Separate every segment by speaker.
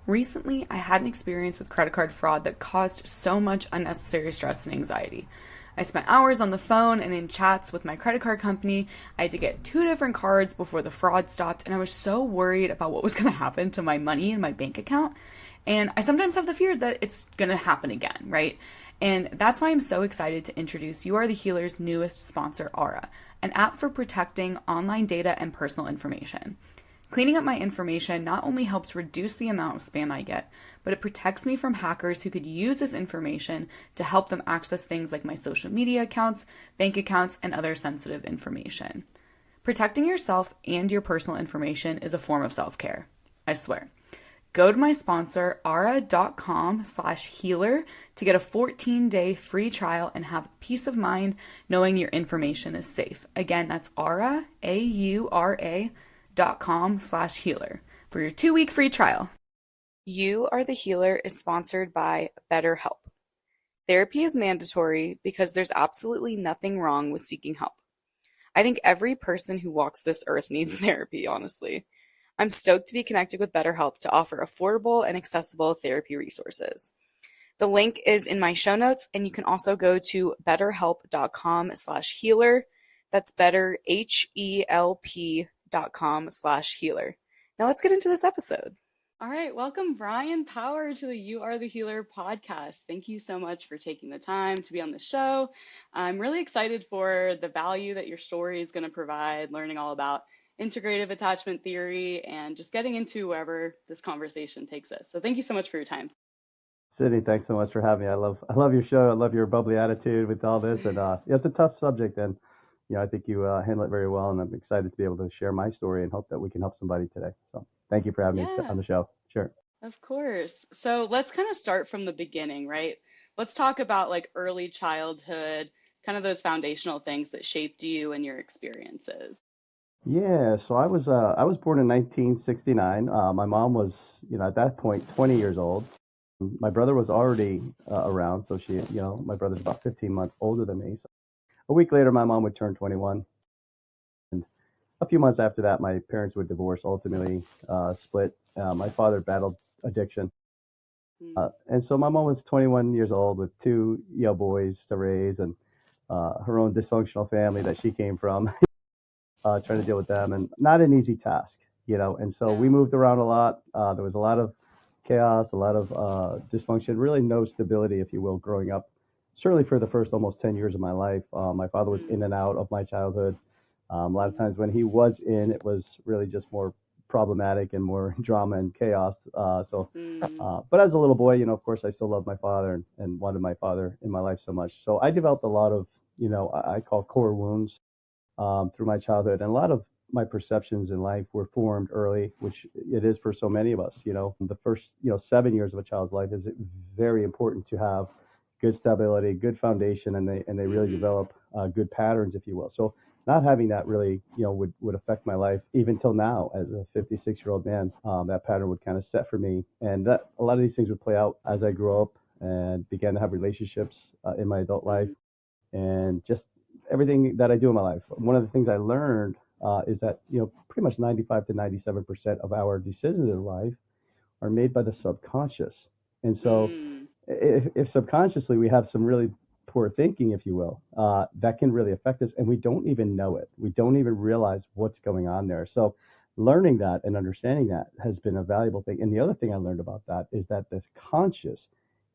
Speaker 1: Recently, I had an experience with credit card fraud that caused so much unnecessary stress and anxiety. I spent hours on the phone and in chats with my credit card company. I had to get two different cards before the fraud stopped, and I was so worried about what was going to happen to my money in my bank account. And I sometimes have the fear that it's going to happen again, right? And that's why I'm so excited to introduce You Are the Healer's newest sponsor, Aura, an app for protecting online data and personal information. Cleaning up my information not only helps reduce the amount of spam I get, but it protects me from hackers who could use this information to help them access things like my social media accounts, bank accounts, and other sensitive information. Protecting yourself and your personal information is a form of self-care. I swear. Go to my sponsor, aura.com/healer to get a 14-day free trial and have peace of mind knowing your information is safe. Again, that's Aura, AURA.com/healer for your 2-week free trial. You Are the Healer is sponsored by BetterHelp. Therapy is mandatory because there's absolutely nothing wrong with seeking help. I think every person who walks this earth needs therapy, honestly. I'm stoked to be connected with BetterHelp to offer affordable and accessible therapy resources. The link is in my show notes, and you can also go to betterhelp.com/healer. That's better, HELP.com/healer. Now let's get into this episode. All right, welcome Bryan Power to the You Are the Healer podcast. Thank you so much for taking the time to be on the show. I'm really excited for the value that your story is going to provide, learning all about integrative attachment theory and just getting into wherever this conversation takes us. So thank you so much for your time.
Speaker 2: Sydney, thanks so much for having me. I love your show. I love your bubbly attitude with all this, and yeah, it's a tough subject, and I think you handle it very well, and I'm excited to be able to share my story and hope that we can help somebody today. So thank you for having me on
Speaker 1: Yeah,
Speaker 2: the show. Sure.
Speaker 1: of course. So let's kind of start from the beginning, right? Let's talk about like early childhood, kind of those foundational things that shaped you and your experiences.
Speaker 2: Yeah, so I was born in 1969. My mom was, at that point 20 years old. My brother was already around, so my brother's about 15 months older than me. So a week later, my mom would turn 21. And a few months after that, my parents would divorce, ultimately split. My father battled addiction.
Speaker 1: Mm,
Speaker 2: And so my mom was 21 years old with two boys to raise, and her own dysfunctional family that she came from, trying to deal with them, and not an easy task. And so we
Speaker 1: no.
Speaker 2: moved around a lot. There was a lot of chaos, a lot of dysfunction, really no stability, if you will, growing up. Certainly for the first almost 10 years of my life, my father was in
Speaker 1: Mm,
Speaker 2: and out of my childhood. A lot of times when he was in, it was really just more problematic and more drama and chaos.
Speaker 1: mm,
Speaker 2: But as a little boy, of course, I still loved my father and wanted my father in my life so much. So I developed a lot of, I call core wounds through my childhood, and a lot of my perceptions in life were formed early, which it is for so many of us. The first 7 years of a child's life is very important to have good stability, good foundation, and they really
Speaker 1: mm-hmm.
Speaker 2: develop good patterns, if you will. So not having that really would affect my life even till now as a 56-year-old man. That pattern would kind of set for me, and that a lot of these things would play out as I grew up and began to have relationships in my adult life,
Speaker 1: Mm,
Speaker 2: and just everything that I do in my life. One of the things I learned is that pretty much 95 to 97% of our decisions in life are made by the subconscious. And so,
Speaker 1: mm,
Speaker 2: if subconsciously we have some really poor thinking, if you will, that can really affect us, and we don't even know it. We don't even realize what's going on there. So, learning that and understanding that has been a valuable thing. And the other thing I learned about that is that this conscious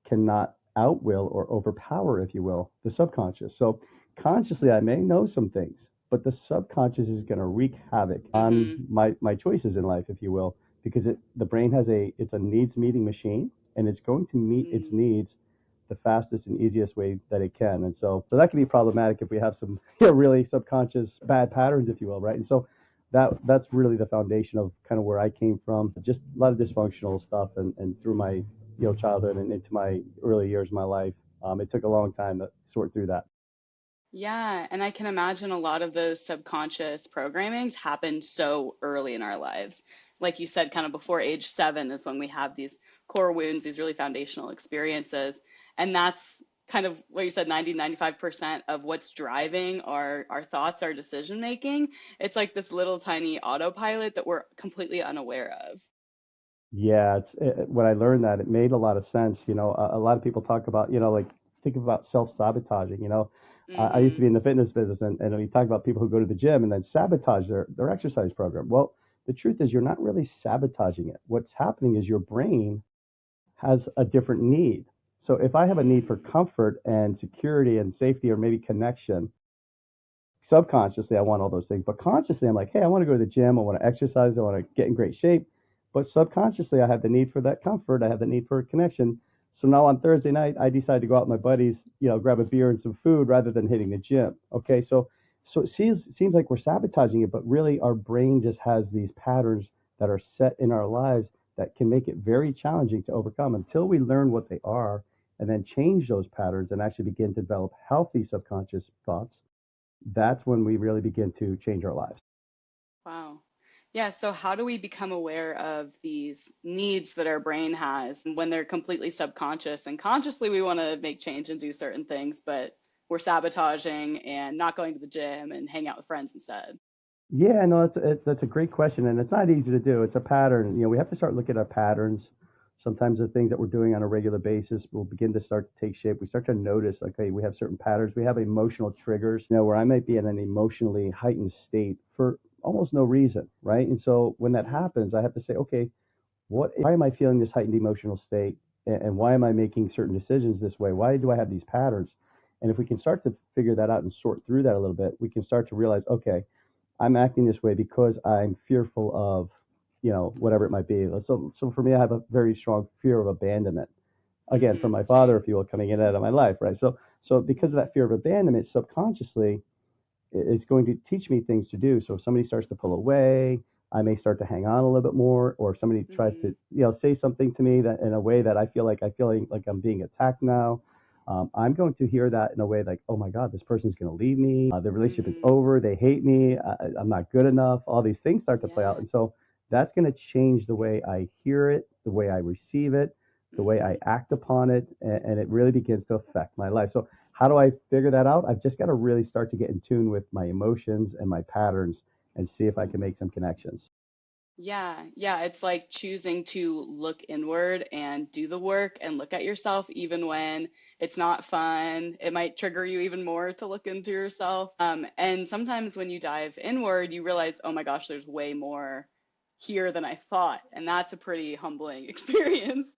Speaker 2: cannot outwill or overpower, if you will, the subconscious. So, consciously, I may know some things, but the subconscious is going to wreak havoc on
Speaker 1: mm-hmm.
Speaker 2: my choices in life, if you will, because the brain it's a needs meeting machine, and it's going to meet its
Speaker 1: Mm,
Speaker 2: needs the fastest and easiest way that it can. And so that can be problematic if we have some really subconscious bad patterns, if you will, right? And so that's really the foundation of kind of where I came from. Just a lot of dysfunctional stuff, and through my childhood and into my early years of my life, it took a long time to sort through that.
Speaker 1: yeah, and I can imagine a lot of those subconscious programmings happen so early in our lives. Like you said, kind of before age 7 is when we have these core wounds, these really foundational experiences. And that's kind of what you said, 95% of what's driving our thoughts, our decision making. It's like this little tiny autopilot that we're completely unaware of.
Speaker 2: Yeah, when I learned that, it made a lot of sense. A lot of people talk about, like think about self-sabotaging. I used to
Speaker 1: Mm-hmm.
Speaker 2: be in the fitness business, and we talk about people who go to the gym and then sabotage their exercise program. Well, the truth is, you're not really sabotaging it. What's happening is your brain has a different need. So if I have a need for
Speaker 1: Mm-hmm.
Speaker 2: comfort and security and safety or maybe connection, subconsciously I want all those things, but consciously I'm like, hey, I want to go to the gym, I want to exercise, I want to get in great shape. But subconsciously I have the need for that comfort, I have the need for a connection. So now on Thursday night I decide to go out with my buddies, grab a beer and some food rather than hitting the gym. Okay, so it seems like we're sabotaging it, but really our brain just has these patterns that are set in our lives that can make it very challenging to overcome until we learn what they are and then change those patterns and actually begin to develop healthy subconscious thoughts. That's when we really begin to change our lives.
Speaker 1: Wow. Yeah, so how do we become aware of these needs that our brain has when they're completely subconscious and consciously we want to make change and do certain things, but we're sabotaging and not going to the gym and hang out with friends instead?
Speaker 2: Yeah, no, that's a great question, and it's not easy to do. It's a pattern. We have to start looking at patterns. Sometimes the things that we're doing on a regular basis will begin to start to take shape. We start to notice, okay, we have certain patterns. We have emotional triggers, where I might be in an emotionally heightened state for almost no reason, right? And so when that
Speaker 1: Mm,
Speaker 2: happens, I have to say, okay, why am I feeling this heightened emotional state? And why am I making certain decisions this way? Why do I have these patterns? And if we can start to figure that out and sort through that a little bit, we can start to realize, okay, I'm acting this way because I'm fearful of, whatever it might be. So for me, I have a very strong fear of abandonment. Again, from
Speaker 1: mm-hmm,
Speaker 2: my father,
Speaker 1: same.
Speaker 2: if you will, coming in and out of my life, right? So because of that fear of abandonment, subconsciously, it's going to teach me things to do. So if somebody starts to pull away, I may start to hang on a little bit more, or if somebody tries to,
Speaker 1: Mm-hmm,
Speaker 2: say something to me that in a way that I feel like I'm being attacked now. I'm going to hear that in a way like, oh my God, this person's going to leave me. The relationship is
Speaker 1: mm-hmm.
Speaker 2: over. They hate me. I'm not good enough. All these things start to play out,
Speaker 1: Yeah.
Speaker 2: and so that's going to change the way I hear it, the way I receive it, the way I
Speaker 1: Mm-hmm.
Speaker 2: act upon it, and it really begins to affect my life. So how do I figure that out? I've just got to really start to get in tune with my emotions and my patterns and see if I can make some connections.
Speaker 1: Yeah, yeah, it's like choosing to look inward and do the work and look at yourself even when it's not fun. It might trigger you even more to look into yourself. And sometimes when you dive inward, you realize, oh my gosh, there's way more here than I thought. And that's a pretty humbling experience.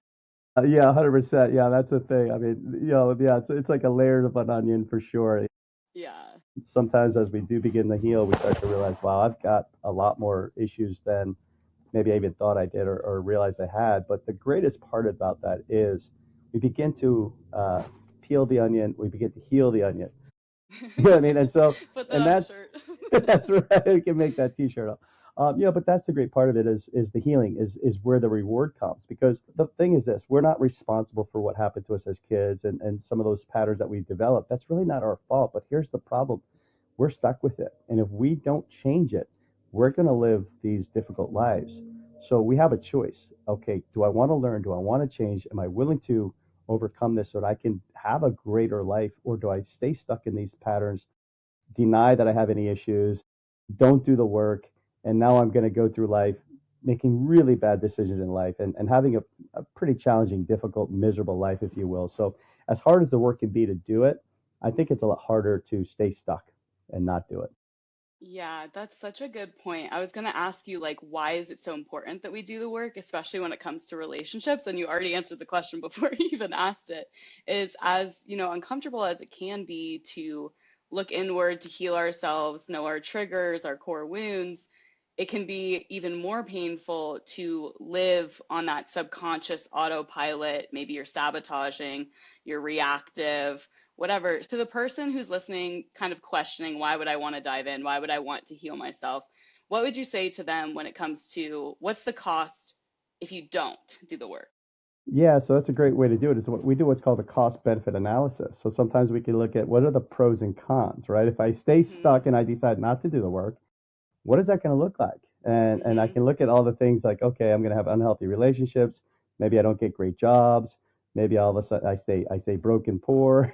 Speaker 2: Yeah, 100%. Yeah, that's the thing. I mean, yeah, it's like a layer of an onion for sure.
Speaker 1: Yeah.
Speaker 2: Sometimes as we do begin to heal, we start to realize, wow, I've got a lot more issues than maybe I even thought I did or realized I had. But the greatest part about that is we begin to peel the onion, we begin to heal the onion. You know what I mean? And so,
Speaker 1: Put that
Speaker 2: and
Speaker 1: on a
Speaker 2: that's
Speaker 1: shirt.
Speaker 2: that's right. We can make that T-shirt up. But that's the great part of it is the healing is where the reward comes because the thing is this: we're not responsible for what happened to us as kids and some of those patterns that we've developed. That's really not our fault. But here's the problem: we're stuck with it, and if we don't change it, we're going to live these difficult lives. So we have a choice. Okay, do I want to learn? Do I want to change? Am I willing to overcome this so that I can have a greater life, or do I stay stuck in these patterns? Deny that I have any issues, don't do the work, and now I'm going to go through life making really bad decisions in life and having a pretty challenging, difficult, miserable life, if you will. So, as hard as the work can be to do it, I think it's a lot harder to stay stuck and not do it.
Speaker 1: Yeah, that's such a good point. I was going to ask you, like, why is it so important that we do the work, especially when it comes to relationships? And you already answered the question before you even asked it, is as, uncomfortable as it can be to look inward, to heal ourselves, know our triggers, our core wounds, it can be even more painful to live on that subconscious autopilot. Maybe you're sabotaging, you're reactive whatever. So the person who's listening, kind of questioning, why would I want to dive in? Why would I want to heal myself? What would you say to them when it comes to what's the cost if you don't do the work?
Speaker 2: Yeah, so that's a great way to do it. Is what we do what's called a cost benefit analysis. So sometimes we can look at what are the pros and cons, right? If I stay
Speaker 1: Mm-hmm.
Speaker 2: stuck and I decide not to do the work, what is that going to look like? And I
Speaker 1: Mm-hmm.
Speaker 2: can look at all the things like, okay, I'm going to have unhealthy relationships. Maybe I don't get great jobs. Maybe all of a sudden I stay broke and poor.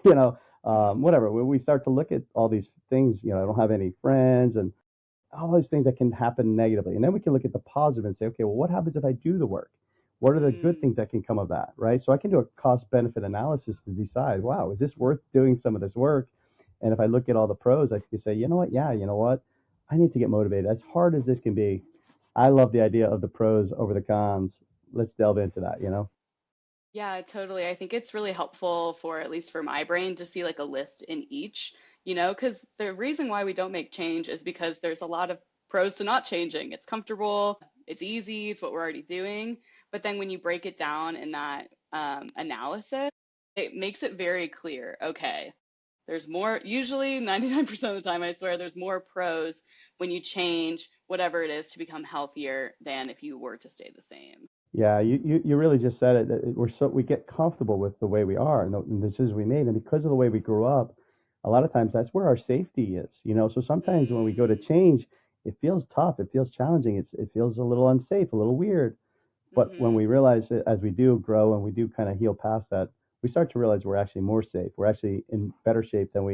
Speaker 2: Whatever. When we start to look at all these things, I don't have any friends and all those things that can happen negatively, and then we can look at the positive and say, okay, well, what happens if I do the work? What are the good
Speaker 1: Mm.
Speaker 2: things that can come of that, right? So I can do a cost benefit analysis to decide, wow, is this worth doing some of this work? And if I look at all the pros, I can say, you know what, yeah, you know what, I need to get motivated. As hard as this can be, I love the idea of the pros over the cons. Let's delve into that, you know?
Speaker 1: Yeah, totally. I think it's really helpful for, at least for my brain, to see like a list in each, because the reason why we don't make change is because there's a lot of pros to not changing. It's comfortable, it's easy, it's what we're already doing. But then when you break it down in that analysis, it makes it very clear. Okay, there's more, usually 99% of the time, I swear, there's more pros when you change whatever it is to become healthier than if you were to stay the same.
Speaker 2: Yeah, you really just said it. That we get comfortable with the way we are and the decisions we made, and because of the way we grew up, a lot of times that's where our safety is. So sometimes when we go to
Speaker 1: Mm,
Speaker 2: change, it feels tough, it feels challenging, it feels a little unsafe, a little weird. But when
Speaker 1: mm-hmm.
Speaker 2: we realize that as we do grow and we do kind of heal past that, we start to realize we're actually more safe. We're actually in better shape than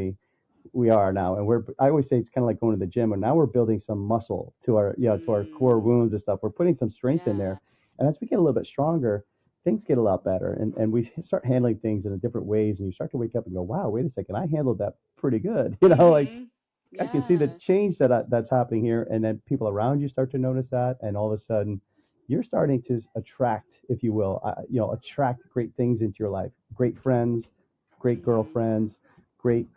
Speaker 2: we are now. And I always say it's kind of like going to the gym, and now we're building some muscle to our core
Speaker 1: Mm,
Speaker 2: wounds and stuff. We're putting some strength in
Speaker 1: yeah.
Speaker 2: there. And as we get a little bit stronger, things get a lot better, and we start handling things in a different ways, and you start to wake up and go, wow, wait a second, I handled that pretty good. Like
Speaker 1: Mm-hmm.
Speaker 2: I can see the
Speaker 1: Yeah.
Speaker 2: change that's happening here, and then people around you start to notice that, and all of a sudden, you're starting to attract, if you will, attract great things into your life, great friends, great
Speaker 1: Mm-hmm.
Speaker 2: girlfriends, great,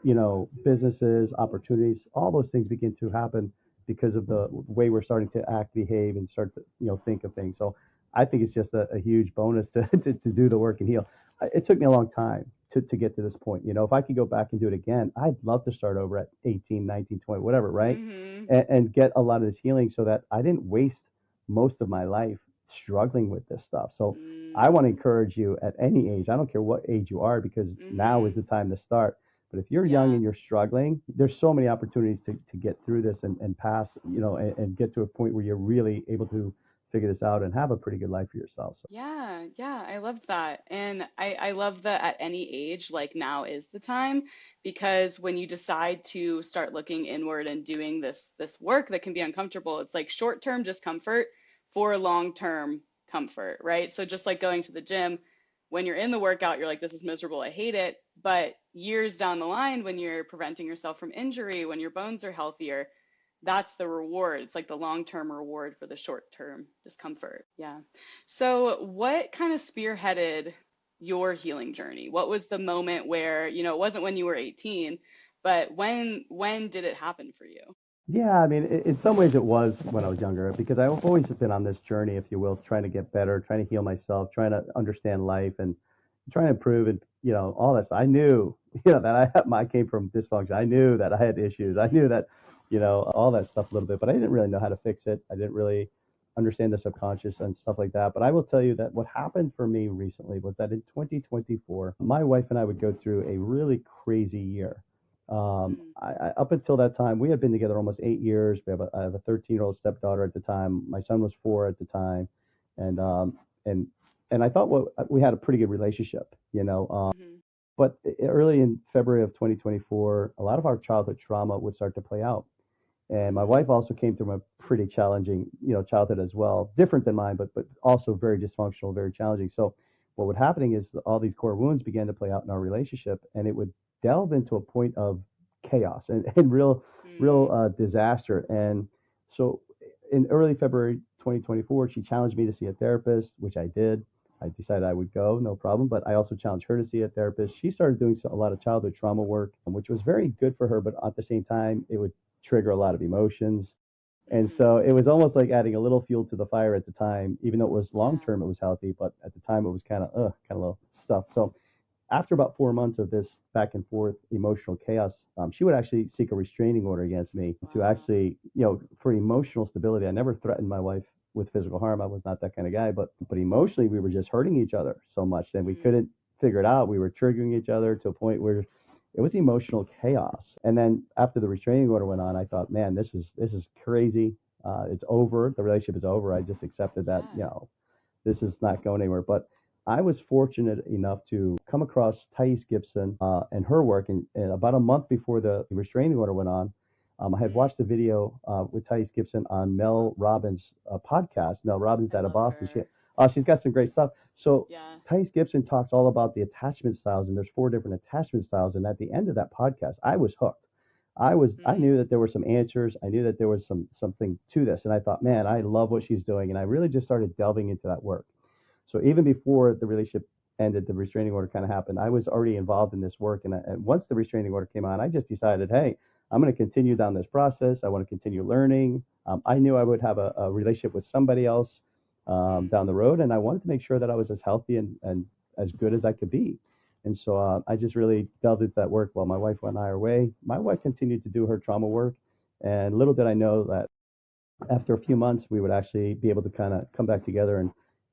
Speaker 2: businesses, opportunities. All those things begin to happen because of the way we're starting to act, behave, and start to, think of things. So I think it's just a huge bonus to do the work and heal. It took me a long time to get to this point. If I could go back and do it again, I'd love to start over at 18, 19, 20, whatever, right?
Speaker 1: Mm-hmm.
Speaker 2: And get a lot of this healing so that I didn't waste most of my life struggling with this stuff. So I want to
Speaker 1: Mm,
Speaker 2: encourage you at any age, I don't care what age you are, because now is
Speaker 1: mm-hmm.
Speaker 2: the time to start. But if you're young
Speaker 1: Yeah.
Speaker 2: and you're struggling, there's so many opportunities to get through this and pass, and get to a point where you're really able to figure this out and have a pretty good life for yourself. So
Speaker 1: Yeah, yeah, I love that. And I love that at any age, like now is the time, because when you decide to start looking inward and doing this work that can be uncomfortable, it's like short-term discomfort for long-term comfort, right? So just like going to the gym, when you're in the workout, you're like, this is miserable, I hate it. But years down the line, when you're preventing yourself from injury, when your bones are healthier, that's the reward. It's like the long-term reward for the short-term discomfort. Yeah. So, what kind of spearheaded your healing journey? What was the moment where, it wasn't when you were 18, but when did it happen for you?
Speaker 2: yeah, I mean, in some ways it was when I was younger, because I've always been on this journey, if you will, trying to get better, trying to heal myself, trying to understand life, and trying to improve, and all this. I knew, that I came from dysfunction. I knew that I had issues. I knew
Speaker 1: Mm,
Speaker 2: that, all that stuff a little bit, but I didn't really know how to fix it. I didn't really understand the subconscious and stuff like that. But I will tell you that what happened for me recently was that in 2024, my wife and I would go through a really crazy year.
Speaker 1: mm,
Speaker 2: Up until that time, we had been together almost 8 years. I have a 13-year-old stepdaughter at the time. My son was 4 at the time, and and I thought we had a pretty good relationship,
Speaker 1: mm-hmm,
Speaker 2: but early in February of 2024, a lot of our childhood trauma would start to play out. And my
Speaker 1: mm,
Speaker 2: wife also came through a pretty challenging, childhood as well, different than mine, but also very dysfunctional, very challenging. So what would happening is all these core wounds began to play out in our relationship, and it would delve into a point of chaos and real
Speaker 1: mm,
Speaker 2: disaster. And so in early February 2024, she challenged me to see a therapist, which I did. I decided I would go, no problem. But I also challenged her to see a therapist. She started doing a lot of childhood trauma work, which was very good for her. But at the same time, it would trigger a lot of emotions. And so
Speaker 1: mm-hmm.
Speaker 2: it was almost like adding a little fuel to the fire at the time, even though it was long
Speaker 1: Yeah.
Speaker 2: term, it was healthy. But at the time, it was kind of low stuff. So after about 4 months of this back and forth emotional chaos, she would actually seek a restraining order against me to
Speaker 1: Wow.
Speaker 2: actually, for emotional stability. I never threatened my wife with physical harm. I was not that kind of guy, but emotionally, we were just hurting each other so much, and we
Speaker 1: Mm,
Speaker 2: couldn't figure it out. We were triggering each other to a point where it was emotional chaos. And then after the restraining order went on, I thought, man, this is crazy. It's over. The relationship is over. I just accepted that,
Speaker 1: yeah.
Speaker 2: this is not going anywhere. But I was fortunate enough to come across Thais Gibson and her work. And about a month before the restraining order went on, I had
Speaker 1: Mm,
Speaker 2: watched a video with Thais Gibson on Mel Robbins' podcast. Mel Robbins
Speaker 1: I
Speaker 2: out of
Speaker 1: love
Speaker 2: Boston.
Speaker 1: her.
Speaker 2: She's got some great stuff. So
Speaker 1: Yeah.
Speaker 2: Tice Gibson talks all about the attachment styles, and there's 4 different attachment styles. And at the end of that podcast, I was hooked. I knew
Speaker 1: Mm.
Speaker 2: that there were some answers. I knew that there was something to this, and I thought, man, I love what she's doing, and I really just started delving into that work. So even before the relationship ended, the restraining order kind of happened. I was already involved in this work, and once the restraining order came on, I just decided, hey, I'm going to continue down this process. I want to continue learning. I knew I would have a relationship with somebody else down the
Speaker 1: Mm.
Speaker 2: road, and I wanted to make sure that I was as healthy and as good as I could be. And so I just really delved into that work while my wife and I are away. My wife continued to do her trauma work, and little did I know that after a few months, we would actually be able to kind of come back together and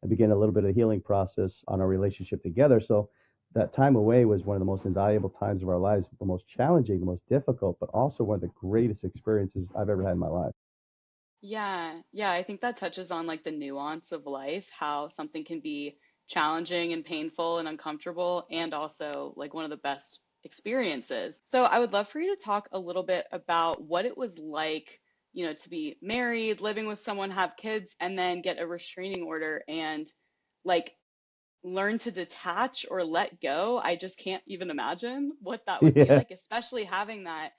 Speaker 2: begin a little bit of healing process on our relationship together. So that time away was one of the most invaluable times of our lives, the most challenging, the most difficult, but also one of the greatest experiences I've ever had in my life.
Speaker 1: Yeah, yeah, I think that touches on like the nuance of life, how something can be challenging and painful and uncomfortable, and also like one of the best experiences. So I would love for you to talk a little bit about what it was like, to be married, living with someone, have kids, and then get a restraining order and like learn to detach or let go. I just can't even imagine what that would be
Speaker 2: Yeah.
Speaker 1: like, especially having that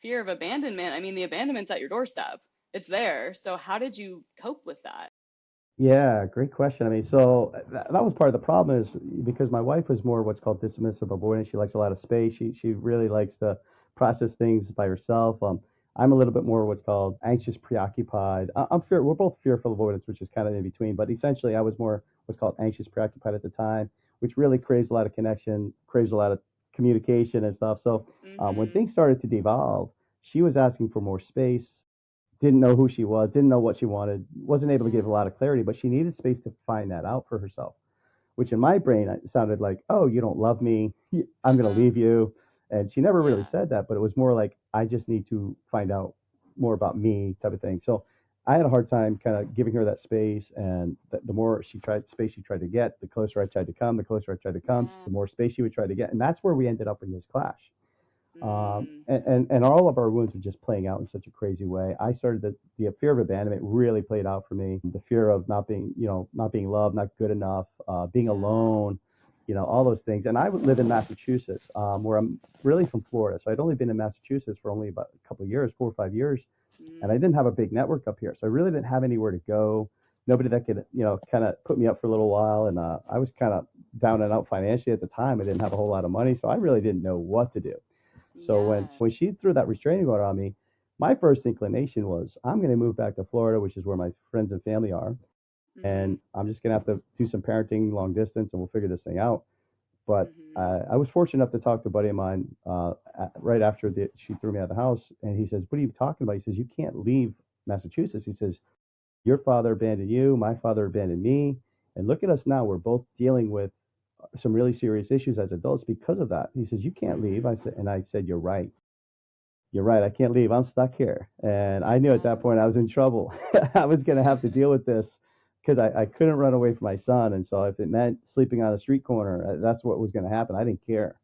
Speaker 1: fear of abandonment. I mean, the abandonment's at your doorstep. It's there. So how did you cope with that?
Speaker 2: Yeah, great question. I mean, so that was part of the problem is because my wife was more what's called dismissive avoidant. She likes a lot of space. She really likes to process things by herself. I'm a little bit more what's called anxious preoccupied. I'm fear. We're both fearful avoidance, which is kind of in between. But essentially, I was more what's called anxious preoccupied at the time, which really craves a lot of connection, craves a lot of communication and stuff. So when
Speaker 1: Mm-hmm.
Speaker 2: things started to devolve, she was asking for more space, didn't know who she was, didn't know what she wanted, wasn't able to give a
Speaker 1: Yeah.
Speaker 2: lot of clarity, but she needed space to find that out for herself, which in my brain it sounded like, oh, you don't love me, I'm going to
Speaker 1: Uh-huh.
Speaker 2: leave you. And she never really
Speaker 1: Yeah.
Speaker 2: said that, but it was more like, I just need to find out more about me type of thing. So I had a hard time kind of giving her that space. And the more space she tried to get, the closer I tried to come, the closer I tried to come,
Speaker 1: Yeah.
Speaker 2: the more space she would try to get. And that's where we ended up in this clash.
Speaker 1: Mm.
Speaker 2: And all of our wounds were just playing out in such a crazy way. I started the fear of abandonment really played out for me. The fear of not being, not being loved, not good enough, being
Speaker 1: Yeah.
Speaker 2: alone, all those things. And I would live in Massachusetts, where I'm really from Florida. So I'd only been in Massachusetts for only about a couple of years, 4 or 5 years. And I
Speaker 1: Mm.
Speaker 2: didn't have a big network up here. So I really didn't have anywhere to go. Nobody that could, kind of put me up for a little while. And I was kind of down and out financially at the time. I didn't have a whole lot of money. So I really didn't know what to do. So
Speaker 1: Yeah.
Speaker 2: when she threw that restraining order on me, my first inclination was I'm going to move back to Florida, which is where my friends and family are,
Speaker 1: Mm-hmm.
Speaker 2: and I'm just going to have to do some parenting long distance, and we'll figure this thing out. But
Speaker 1: Mm-hmm.
Speaker 2: I was fortunate enough to talk to a buddy of mine right after she threw me out of the house, and he says, "What are you talking about?" He says, "You can't leave Massachusetts." He says, "Your father abandoned you, my father abandoned me, and look at us now. We're both dealing with some really serious issues as adults because of that." He says, "You can't leave."
Speaker 1: Mm-hmm.
Speaker 2: I said, "You're right. You're right. I can't leave. I'm stuck here." And I knew at
Speaker 1: Yeah.
Speaker 2: that point I was in trouble. I was going to have to deal with this because I couldn't run away from my son. And so if it meant sleeping on a street corner, that's what was going to happen. I didn't care.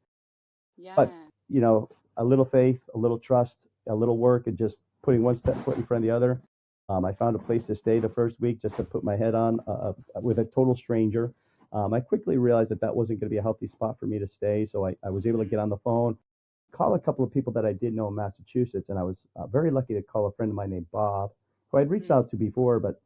Speaker 2: But,
Speaker 1: Yeah.
Speaker 2: a little faith, a little trust, a little work, and just putting one step foot in front of the other. I found a place to stay the first week just to put my head on with a total stranger. I quickly realized that that wasn't going to be a healthy spot for me to stay. So I was able to get
Speaker 1: Mm-hmm.
Speaker 2: on the phone, call a couple of people that I did know in Massachusetts, and I was very lucky to call a friend of mine named Bob, who I'd reached out to before, but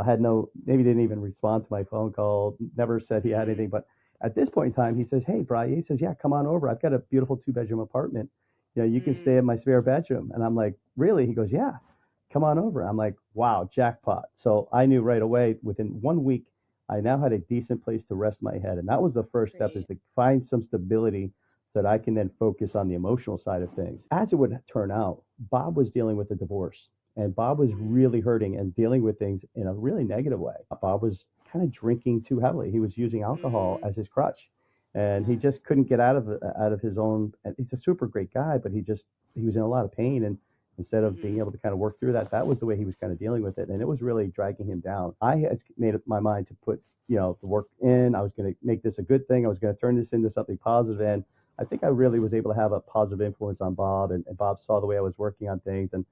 Speaker 2: had no, maybe didn't even respond to my phone call, never said he had
Speaker 1: Mm-hmm.
Speaker 2: anything. But at this point in time, he says, "Hey, Brian," he says, "Yeah, come on over. I've got a beautiful 2 bedroom apartment. You can stay in
Speaker 1: Mm.
Speaker 2: my spare bedroom." And I'm like, "Really?" He goes, "Yeah, come on over." I'm like, "Wow, jackpot." So I knew right away within 1 week, I now had a decent place to rest my head. And that was the first step, is
Speaker 1: Great.
Speaker 2: to find some stability so that I can then focus on the emotional side of things. As it would turn out, Bob was dealing with a divorce, and Bob was really
Speaker 1: Mm.
Speaker 2: hurting and dealing with things in a really negative way. Bob was kind of drinking too heavily. He was using alcohol
Speaker 1: Mm.
Speaker 2: as his crutch, and he
Speaker 1: Yeah.
Speaker 2: just couldn't get out of his own. And he's a super great guy, but he was in a lot of pain, and instead of being
Speaker 1: Mm-hmm.
Speaker 2: able to kind of work through that, that was the way he was kind of dealing with it, and it was really dragging him down. I had made up my mind to put the work in. I was going to make this a good thing. I was going to turn this into something positive, and I think I really was able to have a positive influence on Bob, and Bob saw the way I was working on things, and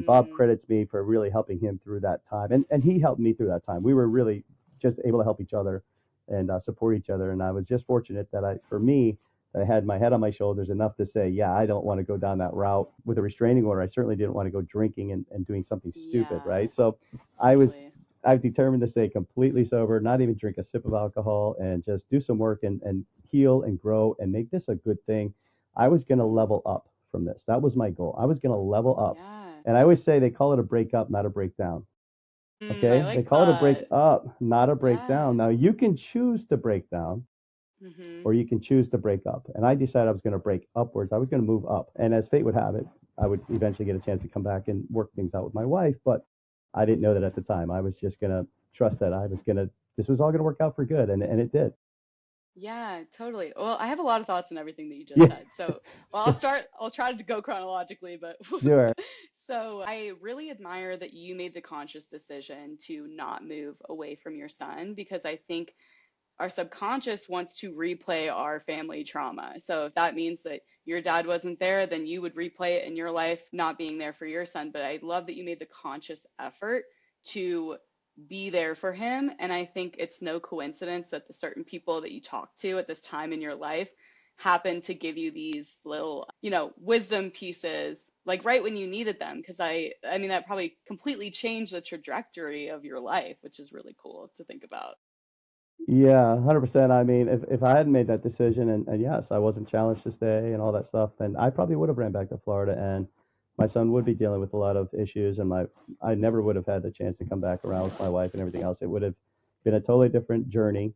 Speaker 2: Bob
Speaker 1: Mm.
Speaker 2: credits me for really helping him through that time, and he helped me through that time. We were really just able to help each other and support each other. And I was just fortunate that for me, I had my head on my shoulders enough to say, yeah, I don't want to go down that route with a restraining order. I certainly didn't want to go drinking and doing something stupid, right?
Speaker 1: Yeah,
Speaker 2: So I was
Speaker 1: totally.
Speaker 2: I was determined to stay completely sober, not even drink a sip of alcohol, and just do some work and heal and grow and make this a good thing. I was going to level up from this. That was my goal. I was going to level up.
Speaker 1: Yeah.
Speaker 2: And I always say they call it a breakup, not a breakdown.
Speaker 1: I
Speaker 2: Okay? They
Speaker 1: like
Speaker 2: call it a break
Speaker 1: that.
Speaker 2: up, not a breakdown.
Speaker 1: Yeah.
Speaker 2: Now, you can choose to break down
Speaker 1: Mhm.
Speaker 2: or you can choose to break up. And I decided I was going to break upwards. I was going to move up. And as fate would have it, I would eventually get a chance to come back and work things out with my wife. But I didn't know that at the time. I was just going to trust that this was all going to work out for good. And it did.
Speaker 1: Yeah, totally. Well, I have a lot of thoughts on everything that you just
Speaker 2: Yeah,
Speaker 1: said. So, well,
Speaker 2: sure.
Speaker 1: I'll try to go chronologically, but
Speaker 2: Sure.
Speaker 1: so I really admire that you made the conscious decision to not move away from your son because I think our subconscious wants to replay our family trauma. So if that means that your dad wasn't there, then you would replay it in your life, not being there for your son. But I love that you made the conscious effort to be there for him. And I think it's no coincidence that the certain people that you talk to at this time in your life happen to give you these little, wisdom pieces like right when you needed them. Because I mean, that probably completely changed the trajectory of your life, which is really cool to think about.
Speaker 2: Yeah, 100%. I mean, if I hadn't made that decision and yes, I wasn't challenged to stay and all that stuff, then I probably would have ran back to Florida and my son would be dealing with a lot of issues and I never would have had the chance to come back around with my wife and everything else. It would have been a totally different journey.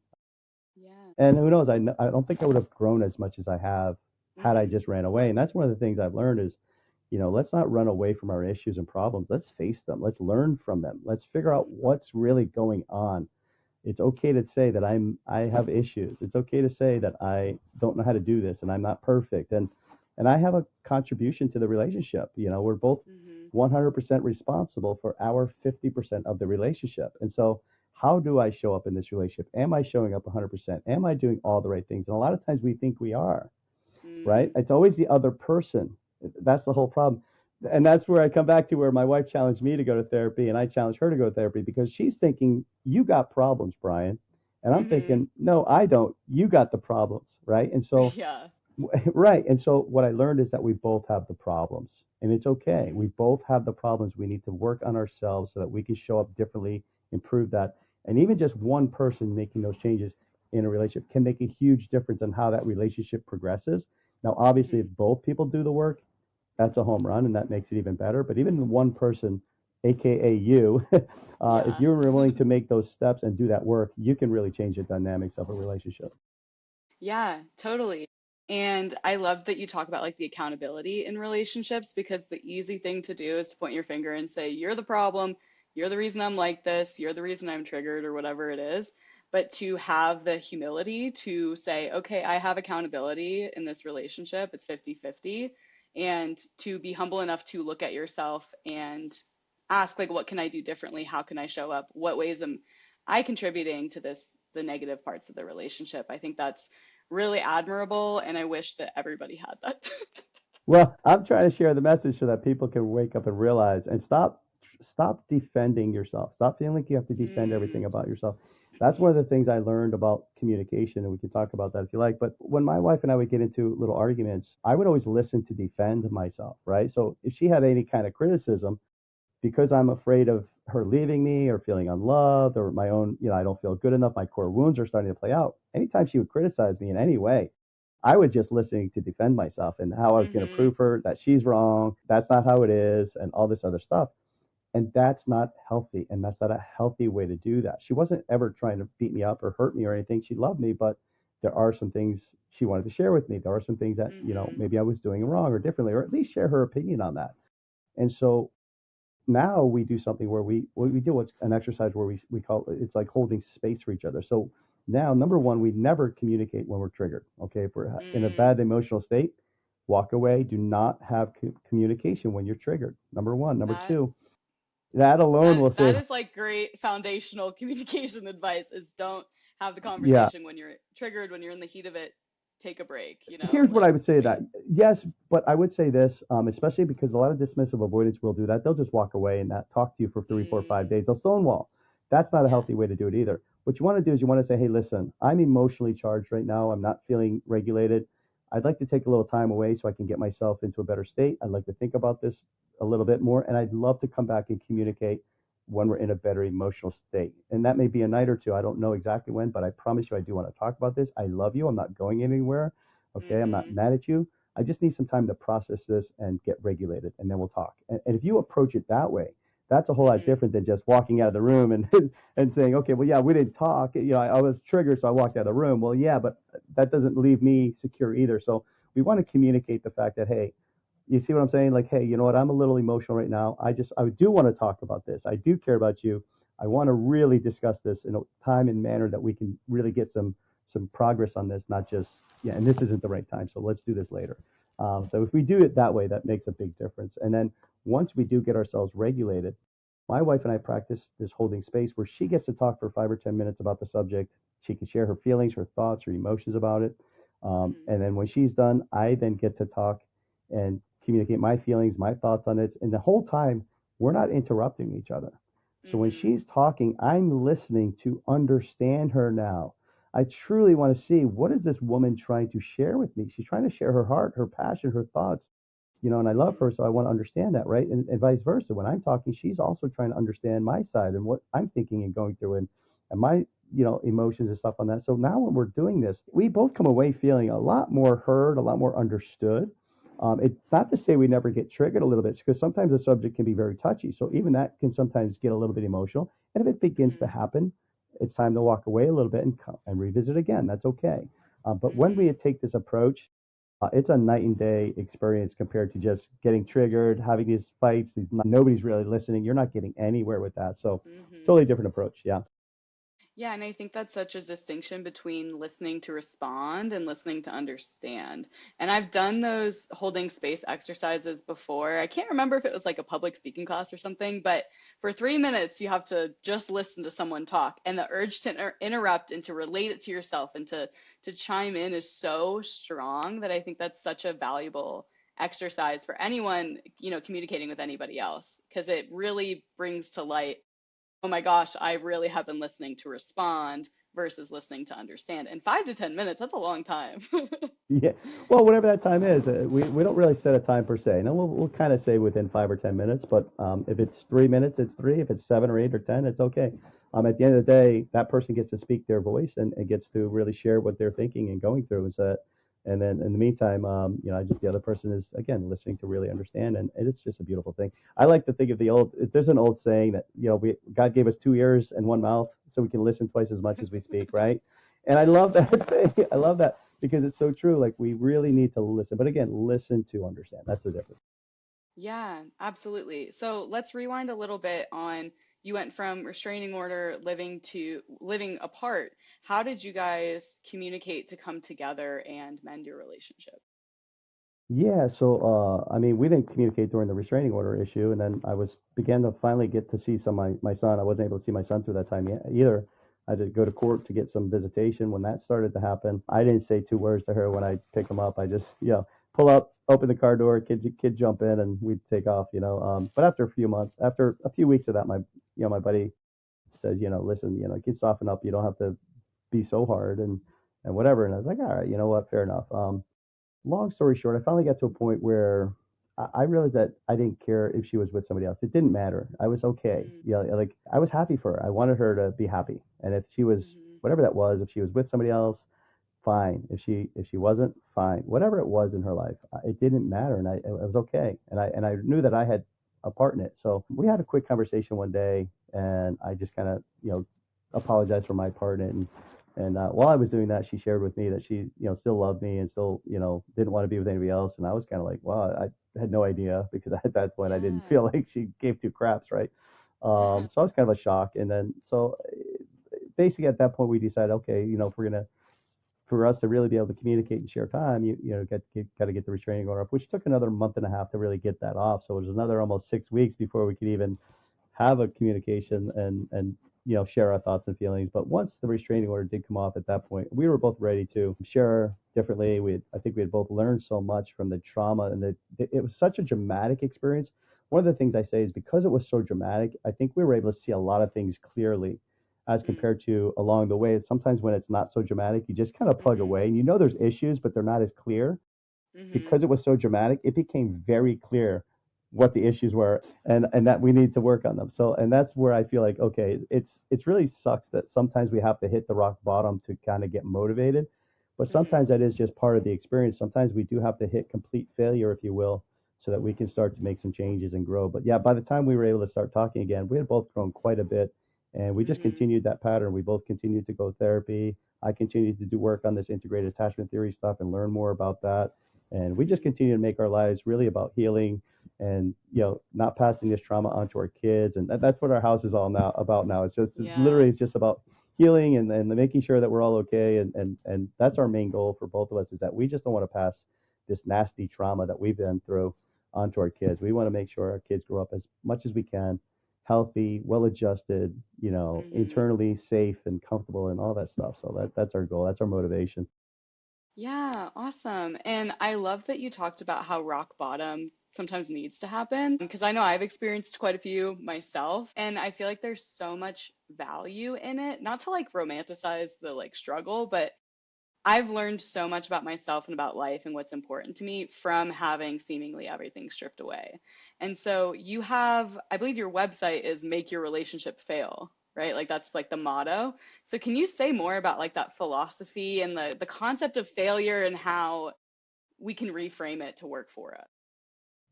Speaker 1: Yeah.
Speaker 2: And who knows, I don't think I would have grown as much as I have had I
Speaker 1: Hmm.
Speaker 2: just ran away. And that's one of the things I've learned is, let's not run away from our issues and problems. Let's face them. Let's learn from them. Let's figure out what's really going on. It's okay to say that I have issues. It's okay to say that I don't know how to do this and I'm not perfect. And I have a contribution to the relationship. We're both
Speaker 1: Hmm.
Speaker 2: 100% responsible for our 50% of the relationship. And so how do I show up in this relationship? Am I showing up 100%? Am I doing all the right things? And a lot of times we think we are, right?
Speaker 1: Mm.
Speaker 2: It's always the other person. That's the whole problem. And that's where I come back to where my wife challenged me to go to therapy and I challenged her to go to therapy because she's thinking, you got problems, Brian. And I'm
Speaker 1: Hmm.
Speaker 2: thinking, no, I don't. You got the problems, right? And so
Speaker 1: Yeah.
Speaker 2: right. And so what I learned is that we both have the problems and it's okay. We
Speaker 1: Hmm.
Speaker 2: both have the problems. We need to work on ourselves so that we can show up differently, improve that. And even just one person making those changes in a relationship can make a huge difference in how that relationship progresses. Now, obviously,
Speaker 1: Hmm.
Speaker 2: if both people do the work, that's a home run and that makes it even better. But even one person, AKA you, if
Speaker 1: Yeah.
Speaker 2: you're willing to make those steps and do that work, you can really change the dynamics of a relationship.
Speaker 1: Yeah, totally. And I love that you talk about like the accountability in relationships because the easy thing to do is to point your finger and say, you're the problem, you're the reason I'm like this, you're the reason I'm triggered, or whatever it is. But to have the humility to say, okay, I have accountability in this relationship, it's 50-50, and to be humble enough to look at yourself and ask, like, what can I do differently? How can I show up? What ways am I contributing to the negative parts of the relationship? I think that's really admirable, and I wish that everybody had that.
Speaker 2: Well, I'm trying to share the message so that people can wake up and realize and stop defending yourself. Stop feeling like you have to defend everything
Speaker 1: Mm,
Speaker 2: about yourself. That's one of the things I learned about communication, and we can talk about that if you like. But when my wife and I would get into little arguments, I would always listen to defend myself, right? So if she had any kind of criticism, because I'm afraid of her leaving me or feeling unloved or my own, I don't feel good enough, my core wounds are starting to play out. Anytime she would criticize me in any way, I was just listening to defend myself and how I was going to
Speaker 1: mm-hmm,
Speaker 2: prove her that she's wrong, that's not how it is, and all this other stuff. And that's not healthy. And that's not a healthy way to do that. She wasn't ever trying to beat me up or hurt me or anything. She loved me, but there are some things she wanted to share with me. There are some things that,
Speaker 1: mm-hmm,
Speaker 2: maybe I was doing wrong or differently, or at least share her opinion on that. And so now we do something where we do what's an exercise where we call it's like holding space for each other. So now, number one, we never communicate when we're triggered. Okay, if we're in a
Speaker 1: mm.
Speaker 2: bad emotional state, walk away. Do not have communication when you're triggered. Number one. Number
Speaker 1: That
Speaker 2: two, that alone will
Speaker 1: that
Speaker 2: save.
Speaker 1: is like great foundational communication advice is don't have the
Speaker 2: Yeah,
Speaker 1: conversation when you're triggered, when you're in the heat of it, take a break,
Speaker 2: here's what I
Speaker 1: like
Speaker 2: would say to that.
Speaker 1: wait.
Speaker 2: Yes, but I would say this, especially because a lot of dismissive avoidance will do that. They'll just walk away and not talk to you for 3, 4, 5
Speaker 1: Mm,
Speaker 2: days. They'll stonewall. That's not a
Speaker 1: yeah.
Speaker 2: healthy way to do it either. What you want to do is you want to say, hey, listen, I'm emotionally charged right now. I'm not feeling regulated. I'd like to take a little time away so I can get myself into a better state. I'd like to think about this a little bit more, and I'd love to come back and communicate when we're in a better emotional state. And that may be a night or two. I don't know exactly when, but I promise you, I do want to talk about this. I love you. I'm not going anywhere. Okay. I'm not
Speaker 1: Mm-hmm.
Speaker 2: mad at you. I just need some time to process this and get regulated, and then we'll talk. And if you approach it that way, that's a whole lot
Speaker 1: Mm-hmm.
Speaker 2: different than just walking out of the room and and saying, okay, well, yeah, we didn't talk. I was triggered, so I walked out of the room. Well, yeah, but that doesn't leave me secure either. So we want to communicate the fact that, hey, you see what I'm saying? Like, hey, you know what? I'm a little emotional right now. I do want to talk about this. I do care about you. I want to really discuss this in a time and manner that we can really get some progress on this, not just, yeah, and this isn't the right time, so let's do this later. So if we do it that way, that makes a big difference. And then once we do get ourselves regulated, my wife and I practice this holding space where she gets to talk for 5 or 10 minutes about the subject. She can share her feelings, her thoughts, her emotions about it.
Speaker 1: Mm-hmm.
Speaker 2: And then when she's done, I then get to talk and communicate my feelings, my thoughts on it. And the whole time, we're not interrupting each other. So when
Speaker 1: Mm-hmm.
Speaker 2: she's talking, I'm listening to understand her now. I truly want to see what is this woman trying to share with me. She's trying to share her heart, her passion, her thoughts, and I love
Speaker 1: Mm-hmm.
Speaker 2: her, so I want to understand that, right? And vice versa. When I'm talking, she's also trying to understand my side and what I'm thinking and going through, and my emotions and stuff on that. So now when we're doing this, we both come away feeling a lot more heard, a lot more understood. It's not to say we never get triggered a little bit, because sometimes the subject can be very touchy. So even that can sometimes get a little bit emotional. And if it begins to
Speaker 1: Mm-hmm.
Speaker 2: happen, it's time to walk away a little bit and revisit again. That's okay. But when we
Speaker 1: Mm-hmm.
Speaker 2: take this approach, it's a night and day experience compared to just getting triggered, having these fights. Nobody's really listening. You're not getting anywhere with that. So,
Speaker 1: Mm-hmm.
Speaker 2: totally different approach. Yeah.
Speaker 1: Yeah, and I think that's such a distinction between listening to respond and listening to understand. And I've done those holding space exercises before. I can't remember if it was like a public speaking class or something, but for 3 minutes, you have to just listen to someone talk. And the urge to interrupt and to relate it to yourself and to chime in is so strong that I think that's such a valuable exercise for anyone, communicating with anybody else, because it really brings to light, oh my gosh, I really have been listening to respond versus listening to understand. And 5 to 10 minutes, that's a long time.
Speaker 2: Yeah. Well, whatever that time is, we don't really set a time per se. Now we'll kind of say within 5 or 10 minutes, but if it's 3 minutes, it's three. If it's 7 or 8 or 10, it's okay. At the end of the day, that person gets to speak their voice and gets to really share what they're thinking and going through. And then in the meantime, I just the other person is again listening to really understand, and it's just a beautiful thing. I like to think of the old. There's an old saying that God gave us two ears and one mouth, so we can listen twice as much as we speak, right? And I love that saying. I love that because it's so true. Like we really need to listen, but again, listen to understand. That's the difference.
Speaker 1: Yeah, absolutely. So let's rewind a little bit on, you went from restraining order living to living apart. How did you guys communicate to come together and mend your relationship?
Speaker 2: Yeah, so I mean, we didn't communicate during the restraining order issue, and then I was began to finally get to see some of my son. I wasn't able to see my son through that time either. I had to go to court to get some visitation. When that started to happen, I didn't say two words to her when I pick him up. I just pull up, open the car door, kid jump in, and we'd take off. But after a few months, after a few weeks of that, my buddy said, listen, kids soften up. You don't have to be so hard and whatever. And I was like, all right, you know what, fair enough. Long story short, I finally got to a point where I realized that I didn't care if she was with somebody else. It didn't matter. I was okay.
Speaker 1: Mm,
Speaker 2: Like I was happy for her. I wanted her to be happy. And if she was
Speaker 1: mm-hmm,
Speaker 2: whatever that was, if she was with somebody else, fine. If she wasn't, fine. Whatever it was in her life, it didn't matter, and it was okay. And I knew that I had a part in it. So we had a quick conversation one day, and I just kind of apologized for my part in it. And while I was doing that, she shared with me that she still loved me and still didn't want to be with anybody else. And I was kind of like, wow, I had no idea because at that point I didn't
Speaker 1: yeah.
Speaker 2: feel like she gave two craps, right? So I was kind of a shock. And then so basically at that point we decided, okay, if we're gonna for us to really be able to communicate and share time, got to get the restraining order off, which took another month and a half to really get that off. So it was another almost 6 weeks before we could even have a communication and share our thoughts and feelings. But once the restraining order did come off, at that point, we were both ready to share differently. I think we had both learned so much from the trauma, and it was such a dramatic experience. One of the things I say is because it was so dramatic, I think we were able to see a lot of things clearly as
Speaker 1: Mm.
Speaker 2: compared to along the way. Sometimes when it's not so dramatic, you just kind of plug
Speaker 1: Mhm.
Speaker 2: away and you know there's issues, but they're not as clear
Speaker 1: Mhm.
Speaker 2: because it was so dramatic. It became very clear what the issues were and that we need to work on them. So and that's where I feel like okay, it's really sucks that sometimes we have to hit the rock bottom to kind of get motivated, but
Speaker 1: Mhm.
Speaker 2: sometimes that is just part of the experience. Sometimes we do have to hit complete failure, if you will, so that we can start to make some changes and grow. But yeah, by the time we were able to start talking again, we had both grown quite a bit, and we just
Speaker 1: Mhm.
Speaker 2: continued that pattern. We both continued to go therapy. I continued to do work on this integrated attachment theory stuff and learn more about that, and we just
Speaker 1: Mhm.
Speaker 2: continue to make our lives really about healing and not passing this trauma onto our kids. And that's what our house is all now about now. It's
Speaker 1: Yeah.
Speaker 2: literally it's just about healing and making sure that we're all okay. And that's our main goal for both of us, is that we just don't want to pass this nasty trauma that we've been through onto our kids. We want to make sure our kids grow up as much as we can healthy, well adjusted,
Speaker 1: Mhm.
Speaker 2: internally safe and comfortable and all that stuff. So that's our goal. That's our motivation.
Speaker 1: Yeah, awesome. And I love that you talked about how rock bottom sometimes needs to happen because I know I've experienced quite a few myself, and I feel like there's so much value in it. Not to like romanticize the like struggle, but I've learned so much about myself and about life and what's important to me from having seemingly everything stripped away. And so you have, I believe your website is make your relationship fail, right? Like that's like the motto. So can you say more about like that philosophy and the concept of failure and how we can reframe it to work for us?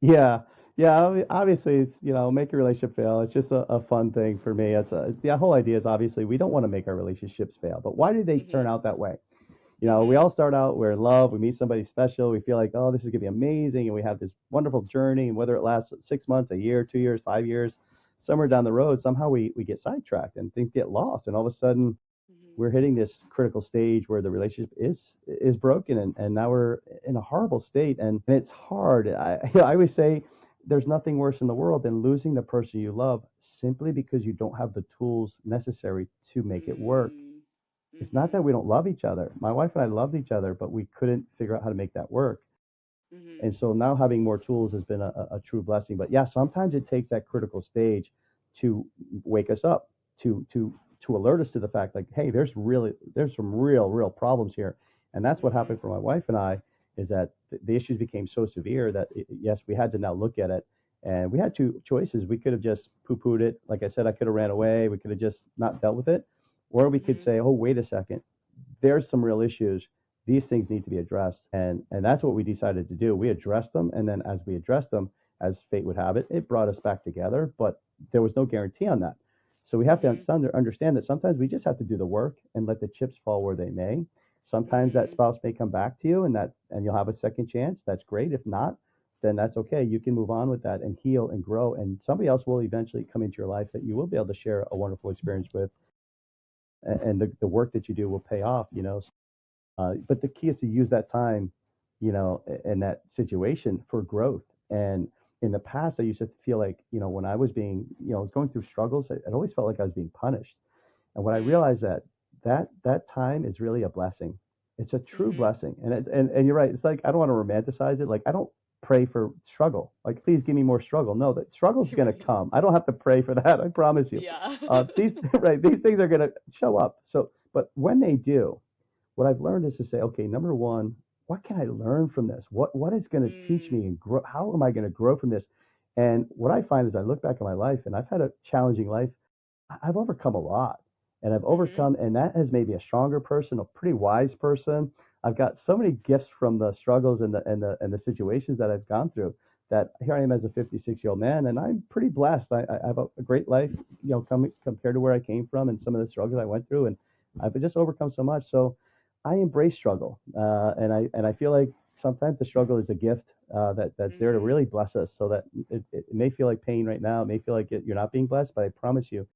Speaker 2: Yeah. Yeah, obviously it's, make your relationship fail. It's just a fun thing for me. The whole idea is obviously we don't want to make our relationships fail, but why do they turn
Speaker 1: Mhm.
Speaker 2: out that way? We
Speaker 1: Mhm.
Speaker 2: all start out, we're in love, we meet somebody special, we feel like, oh, this is gonna be amazing, and we have this wonderful journey, and whether it lasts 6 months, a year, 2 years, 5 years, somewhere down the road, somehow we get sidetracked and things get lost, and all of a sudden
Speaker 1: Mhm.
Speaker 2: we're hitting this critical stage where the relationship is broken, and now we're in a horrible state, and it's hard. I always say there's nothing worse in the world than losing the person you love simply because you don't have the tools necessary to make it work.
Speaker 1: Mm.
Speaker 2: It's not that
Speaker 1: Mhm.
Speaker 2: we don't love each other. My wife and I loved each other, but we couldn't figure out how to make that work.
Speaker 1: Mhm.
Speaker 2: And so now having more tools has been a true blessing. But yeah, sometimes it takes that critical stage to wake us up, to alert us to the fact like, hey, there's some real problems here. And that's what
Speaker 1: Mhm.
Speaker 2: happened for my wife and I, is that the issues became so severe that yes, we had to now look at it. And we had two choices. We could have just poo-pooed it. Like I said, I could have ran away. We could have just not dealt with it. Or we could
Speaker 1: Mhm.
Speaker 2: say, oh, wait a second, there's some real issues. These things need to be addressed, and that's what we decided to do. We addressed them, and then as we addressed them, as fate would have it, it brought us back together. But there was no guarantee on that. So we have to
Speaker 1: Mhm.
Speaker 2: understand that sometimes we just have to do the work and let the chips fall where they may. Sometimes that
Speaker 1: Mhm.
Speaker 2: spouse may come back to you, and you'll have a second chance. That's great. If not, then that's okay. You can move on with that and heal and grow. And somebody else will eventually come into your life that you will be able to share a wonderful experience with, and the work that you do will pay off. But the key is to use that time, in that situation for growth. And in the past, I used to feel like, when I was going through struggles, it always felt like I was being punished. And when I
Speaker 1: Mm.
Speaker 2: realized that time is really a blessing, it's a true
Speaker 1: Mhm.
Speaker 2: blessing. And you're right. It's like I don't want to romanticize it. Like I don't pray for struggle. Like please give me more struggle. No, that struggle is going to
Speaker 1: Right.
Speaker 2: come. I don't have to pray for that. I promise you.
Speaker 1: Yeah.
Speaker 2: These right. These things are going to show up. So, but when they do, what I've learned is to say, okay, number one, what can I learn from this? What is going to teach
Speaker 1: Mm.
Speaker 2: me and grow? How am I going to grow from this? And what I find is I look back at my life, and I've had a challenging life. I've overcome a lot, and I've
Speaker 1: Mhm.
Speaker 2: overcome, and that has made me a stronger person, a pretty wise person. I've got so many gifts from the struggles and the situations that I've gone through, that here I am as a 56-year-old man, and I'm pretty blessed. I have a great life, coming compared to where I came from and some of the struggles I went through, and I've just overcome so much. So I embrace struggle, and I feel like sometimes the struggle is a gift, that's there to
Speaker 1: Mhm.
Speaker 2: really bless us. So that it may feel like pain right now, it may feel like you're not being blessed, but I promise you,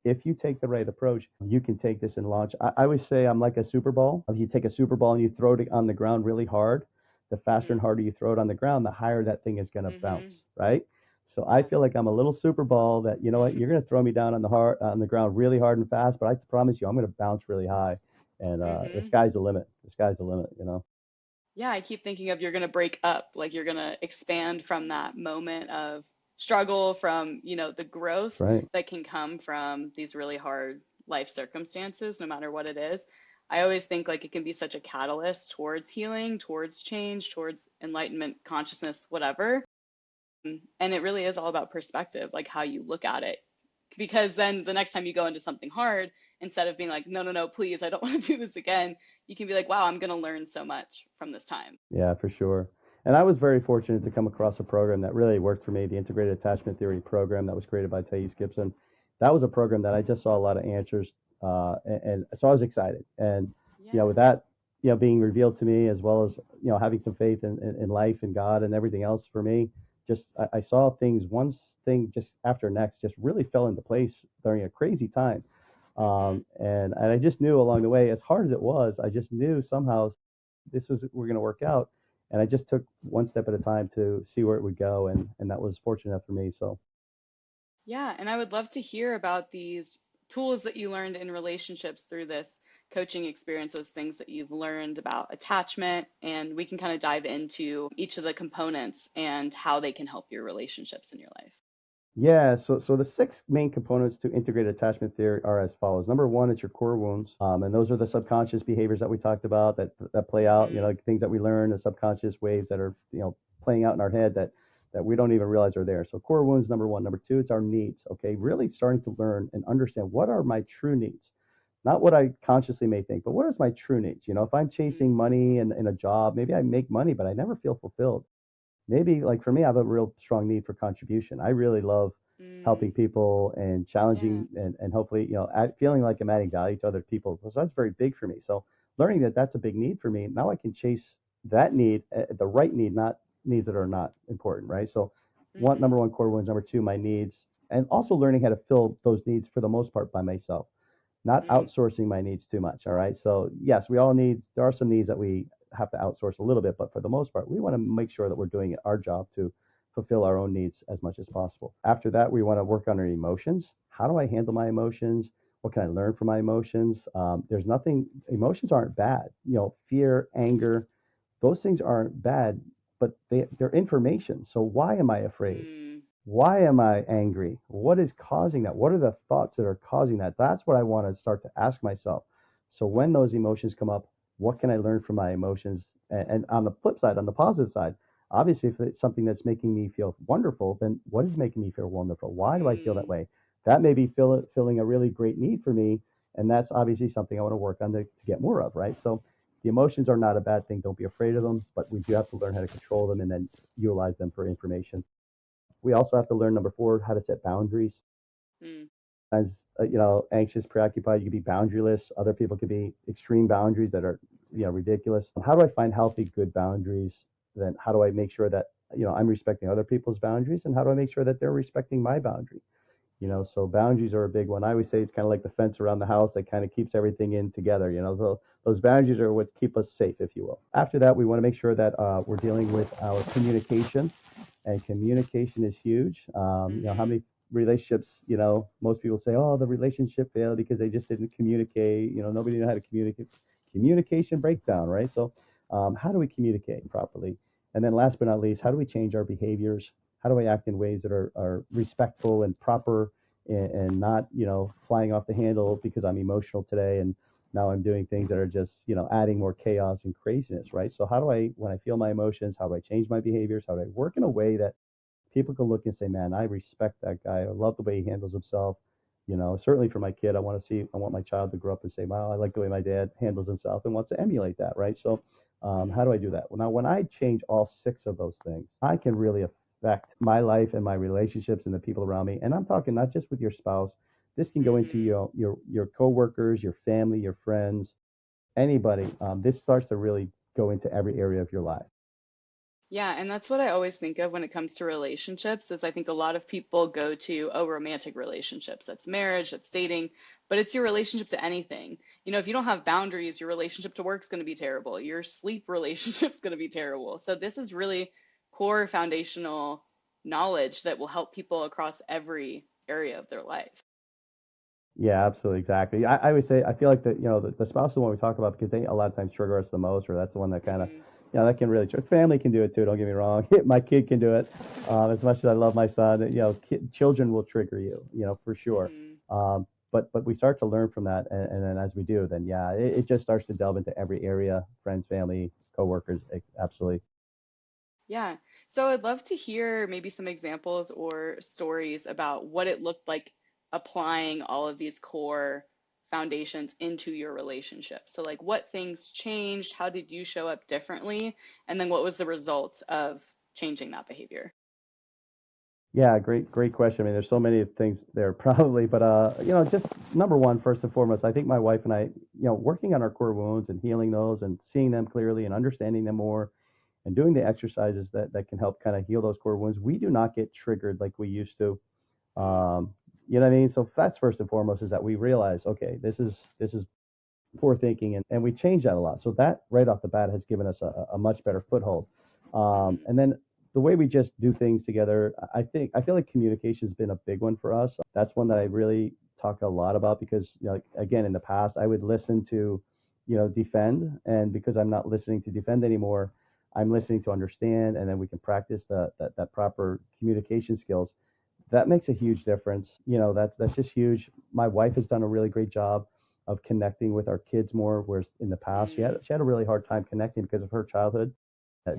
Speaker 2: if you take the right approach, you can take this and launch. I always say I'm like a Super Ball. If you take a Super Ball and you throw it on the ground really hard, the faster and
Speaker 1: Mhm.
Speaker 2: harder you throw it on the ground, the higher that thing is going to bounce,
Speaker 1: Mhm.
Speaker 2: right? So I
Speaker 1: Yeah.
Speaker 2: feel like I'm a little Super Ball that, you know what, you're going to throw me down on the ground really hard and fast, but I promise you, I'm going to bounce really high, and the
Speaker 1: Mhm.
Speaker 2: sky's the limit. The sky's the limit.
Speaker 1: Yeah, I keep thinking of you're gonna break up, like you're gonna expand from that moment of struggle, from, the
Speaker 2: That's
Speaker 1: growth
Speaker 2: right.
Speaker 1: that can come from these really hard life circumstances, no matter what it is. I always think like it can be such a catalyst towards healing, towards change, towards enlightenment, consciousness, whatever. And it really is all about perspective, like how you look at it. Because then the next time you go into something hard, instead of being like, no, no, no, please, I don't want to do this again, you can be like, wow, I'm going to learn so much from this time.
Speaker 2: Yeah, for sure. And I was very fortunate to come across a program that really worked for me, the Integrated Attachment Theory program that was created by Thais Gibson. That was a program that I just saw a lot of answers, and so I was excited. And with
Speaker 1: Yeah.
Speaker 2: that, being revealed to me, as well as having some faith in life and God and everything else for me, just I saw things, one thing just after next, just really fell into place during a crazy time.
Speaker 1: Mm-hmm.
Speaker 2: And I just knew along the way, as hard as it was, I just knew somehow this was we're going to work out. And I just took one step at a time to see where it would go, and that was fortunate enough for me. So
Speaker 1: Yeah, and I would love to hear about these tools that you learned in relationships through this coaching experience, those things that you've learned about attachment, and we can kind of dive into each of the components and how they can help your relationships in your life.
Speaker 2: yeah, so the six main components to integrated attachment theory are as follows. Number one, it's your core wounds, and those are the subconscious behaviors that we talked about that play out.
Speaker 1: Mm-hmm.
Speaker 2: Like things that we learn, the subconscious waves that are playing out in our head that we don't even realize are there. So core wounds, number one. Number two, it's our needs. Okay, really starting to learn and understand what are my true needs, not what I consciously may think, but what is my true needs. If I'm chasing money and in a job, maybe I make money, but I never feel fulfilled. Maybe like for me, I have a real strong need for contribution. I really love helping
Speaker 1: Mm,
Speaker 2: people and
Speaker 1: yeah.
Speaker 2: challenging and hopefully, feeling like I'm adding value to other people. So that's very big for me. So learning that that's a big need for me. Now I can chase that need, the right need, not needs that are not important, right? So
Speaker 1: Mm-hmm.
Speaker 2: number one, core ones. Number two, my needs, and also learning how to fill those needs for the most part by myself, not
Speaker 1: Mm,
Speaker 2: outsourcing my needs too much. All right. So yes, there are some needs that we have to outsource a little bit, but for the most part, we want to make sure that we're doing our job to fulfill our own needs as much as possible. After that, we want to work on our emotions. How do I handle my emotions? What can I learn from my emotions? There's nothing, emotions aren't bad. Fear, anger, those things aren't bad, but they're information. So why am I afraid?
Speaker 1: mm,
Speaker 2: Why am I angry? What is causing that? What are the thoughts that are causing that? That's what I want to start to ask myself. So when those emotions come up, what can I learn from my emotions? And on the flip side, on the positive side, obviously, if it's something that's making me feel wonderful, then what is making me feel wonderful? Why do I feel that
Speaker 1: mm,
Speaker 2: way? That may be filling a really great need for me. And that's obviously something I want to work on to get more of, right? So the emotions are not a bad thing. Don't be afraid of them, but we do have to learn how to control them and then utilize them for information. We also have to learn number four, how to set boundaries.
Speaker 1: mm,
Speaker 2: As anxious, preoccupied, you could be boundaryless. Other people could be extreme boundaries that are, ridiculous. How do I find healthy, good boundaries? Then how do I make sure that, I'm respecting other people's boundaries? And how do I make sure that they're respecting my boundary?
Speaker 1: mm,
Speaker 2: So boundaries are a big one. I always say it's kind of like the fence around the house that kind of keeps everything in together. So those boundaries are what keep us safe, if you will. After that, we want to make sure that we're dealing with our communication, and communication is huge. How
Speaker 1: mm-hmm.
Speaker 2: many relationships, most people say, oh, the relationship failed because they just didn't communicate. Nobody knew how to communicate. Communication breakdown, right? So, how do we communicate properly? And then last but not least, how do we change our behaviors? How do I act in ways that are respectful and proper and not, flying off the handle because I'm emotional today and now I'm doing things that are just, adding more chaos and craziness, right? So how do I, when I feel my emotions, how do I change my behaviors? How do I work in a way that people can look and say, man, I respect that guy. I love the way he handles himself. Certainly for my kid, I want my child to grow up and say, wow, I like the way my dad handles himself and wants to emulate that, right? So, how
Speaker 1: Mm,
Speaker 2: do I do that? Well, now, when I change all six of those things, I can really affect my life and my relationships and the people around me. And I'm talking not just with your spouse. This can go into
Speaker 1: mm-hmm.
Speaker 2: your coworkers, your family, your friends, anybody. This starts to really go into every area of your life.
Speaker 1: Yeah, and that's what I always think of when it comes to relationships is I think a lot of people go to, oh, romantic relationships. That's marriage, that's dating, but it's your relationship to anything. If you don't have boundaries, your relationship to work's going to be terrible. Your sleep relationship's going to be terrible. So this is really core foundational knowledge that will help people across every area of their life.
Speaker 2: Yeah, absolutely, exactly. I would say I feel like the spouse is the one we talk about because they a lot of times trigger us the most, or that's the one that kind of,
Speaker 1: Hmm.
Speaker 2: that can really trigger. Family can do it too. Don't get me wrong. My kid can do it. As much as I love my son, children will trigger you, for sure.
Speaker 1: Hmm.
Speaker 2: Um, but we start to learn from that, and then as we do, then yeah, it just starts to delve into every area, friends, family, coworkers, absolutely.
Speaker 1: Yeah. So I'd love to hear maybe some examples or stories about what it looked like applying all of these core foundations into your relationship. So, like, what things changed? How did you show up differently? And then what was the result of changing that behavior?
Speaker 2: Yeah, great question. I mean, there's so many things there probably, but just number one, first and foremost, I think my wife and I, working on our core wounds and healing those and seeing them clearly and understanding them more and doing the exercises that can help kind of heal those core wounds, we do not get triggered like we used to.
Speaker 1: Mm,
Speaker 2: You know what I mean? So that's first and foremost is that we realize, okay, this is poor thinking, and we change that a lot. So that right off the bat has given us a much better foothold.
Speaker 1: mhm,
Speaker 2: And then the way we just do things together, I feel like communication has been a big one for us. That's one that I really talk a lot about because, again, in the past, I would listen to, defend. And because I'm not listening to defend anymore, I'm listening to understand. And then we can practice that proper communication skills. That makes a huge difference. That's just huge. My wife has done a really great job of connecting with our kids more, whereas in the past
Speaker 1: mm,
Speaker 2: she had a really hard time connecting because of her childhood.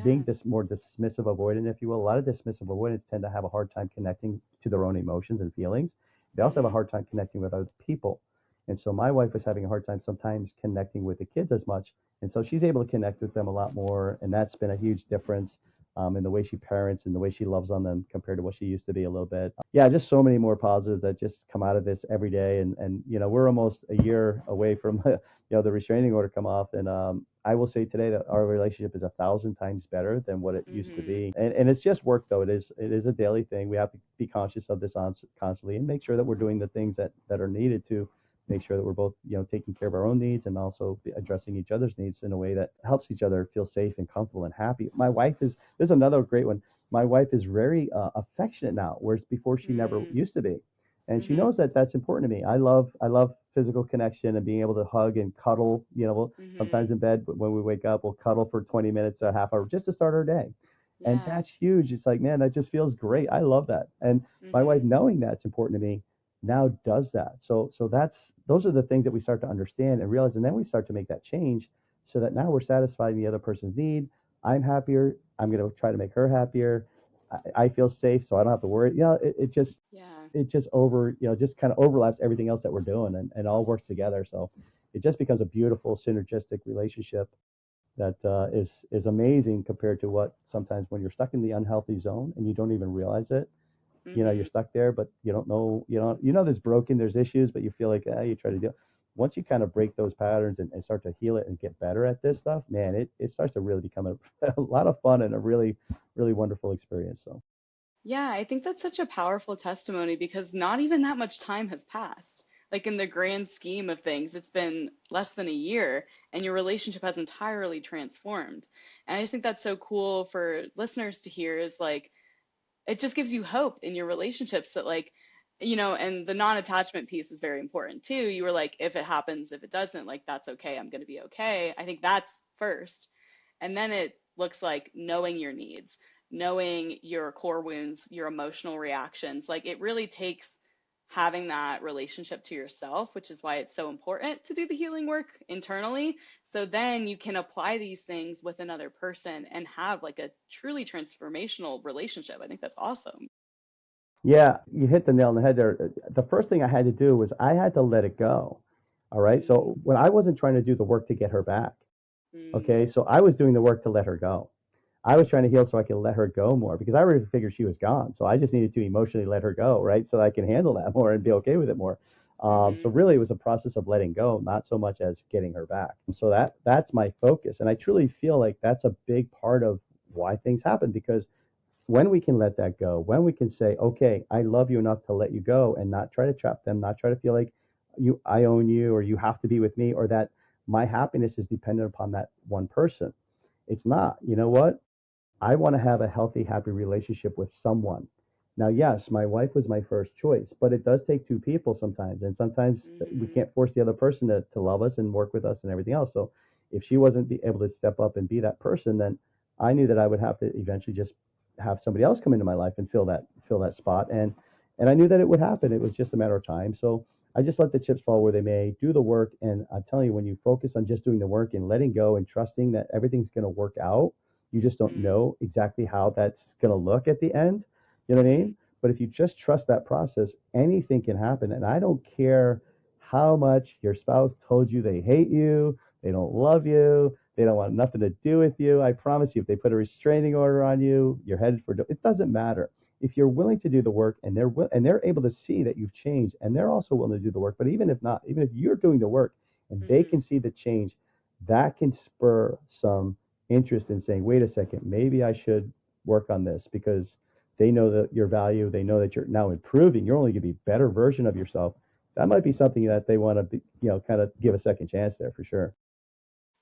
Speaker 2: Being
Speaker 1: yeah.
Speaker 2: this more dismissive avoidant, if you will, a lot of dismissive avoidants tend to have a hard time connecting to their own emotions and feelings. They also have a
Speaker 1: Mhm,
Speaker 2: hard time connecting with other people. And so my wife was having a hard time sometimes connecting with the kids as much. And so she's able to connect with them a lot more. And that's been a huge difference in the way she parents and the way she loves on them compared to what she used to be a little bit. Yeah, just so many more positives that just come out of this every day. And we're almost a year away from the restraining order come off, and I will say today that our relationship is 1,000 times better than what it used to
Speaker 1: mhm,
Speaker 2: be, and it's just work though. It is a daily thing. We have to be conscious of this constantly and make sure that we're doing the things that are needed to make sure that we're both taking care of our own needs and also addressing each other's needs in a way that helps each other feel safe and comfortable and happy. My wife is This is another great one. My wife is very affectionate now, whereas before she never
Speaker 1: mm,
Speaker 2: used to be, and she
Speaker 1: mhm,
Speaker 2: knows that that's important to me. I love physical connection and being able to hug and cuddle. Sometimes
Speaker 1: mhm.
Speaker 2: in bed, but when we wake up, we'll cuddle for 20 minutes, a half hour, just to start our day, and
Speaker 1: Yeah.
Speaker 2: that's huge. It's like, man, that just feels great. I love that, and my wife,
Speaker 1: Mhm,
Speaker 2: knowing that's important to me, now does that. So those are the things that we start to understand and realize, and then we start to make that change, so that now we're satisfying the other person's need. I'm happier. I'm going to try to make her happier. I feel safe, so I don't have to worry.
Speaker 1: yeah.
Speaker 2: It just just kind of overlaps everything else that we're doing, and all works together. So it just becomes a beautiful synergistic relationship that is amazing compared to what sometimes when you're stuck in the unhealthy zone and you don't even realize it. You're
Speaker 1: Mhm.
Speaker 2: stuck there, but you don't know. There's broken, there's issues, but you feel like you try to do. Once you kind of break those patterns and start to heal it and get better at this stuff, man, it starts to really become a lot of fun and a really, really wonderful experience. So.
Speaker 1: Yeah, I think that's such a powerful testimony because not even that much time has passed. Like in the grand scheme of things, it's been less than a year and your relationship has entirely transformed. And I just think that's so cool for listeners to hear is like it just gives you hope in your relationships that like and the non-attachment piece is very important too. You were like, if it happens, if it doesn't, like that's okay, I'm going to be okay. I think that's first, and then it looks like knowing your needs, knowing your core wounds, your emotional reactions. Like it really takes having that relationship to yourself, which is why it's so important to do the healing work internally. So then you can apply these things with another person and have like a truly transformational relationship. I think that's awesome.
Speaker 2: Yeah, you hit the nail on the head there. The first thing I had to do was I had to let it go. All right.
Speaker 1: Mm,
Speaker 2: So when I wasn't trying to do the work to get her back,
Speaker 1: mm,
Speaker 2: okay, so I was doing the work to let her go. I was trying to heal so I could let her go more because I already figured she was gone. So I just needed to emotionally let her go, right? So I can handle that more and be okay with it more. So
Speaker 1: mm-hmm,
Speaker 2: really, it was a process of letting go, not so much as getting her back. So that's my focus, and I truly feel like that's a big part of why things happen because when we can let that go, when we can say, okay, I love you enough to let you go and not try to trap them, not try to feel like I own you or you have to be with me or that my happiness is dependent upon that one person. It's not. You know what? I want to have a healthy, happy relationship with someone. Now, yes, my wife was my first choice, but it does take two people sometimes. And sometimes we
Speaker 1: mm-hmm,
Speaker 2: can't force the other person to love us and work with us and everything else. So if she wasn't able to step up and be that person, then I knew that I would have to eventually just have somebody else come into my life and fill that spot. And I knew that it would happen. It was just a matter of time. So I just let the chips fall where they may, do the work. And I'm telling you, when you focus on just doing the work and letting go and trusting that everything's going to work out, you just don't
Speaker 1: Mm-hmm.
Speaker 2: know exactly how that's going to look at the end. You know what I
Speaker 1: Mm-hmm.
Speaker 2: mean? But if you just trust that process, anything can happen. And I don't care how much your spouse told you they hate you, they don't love you, they don't want nothing to do with you. I promise you, if they put a restraining order on you, you're headed for, it doesn't matter. If you're willing to do the work and they're able to see that you've changed and they're also willing to do the work, but even if not, even if you're doing the work and they
Speaker 1: Mm-hmm.
Speaker 2: can see the change, that can spur some interest in saying, wait a second, maybe I should work on this because they know that your value, they know that you're now improving, you're only going to be a better version of yourself. That might be something that they want to be, kind of give a second chance there for sure.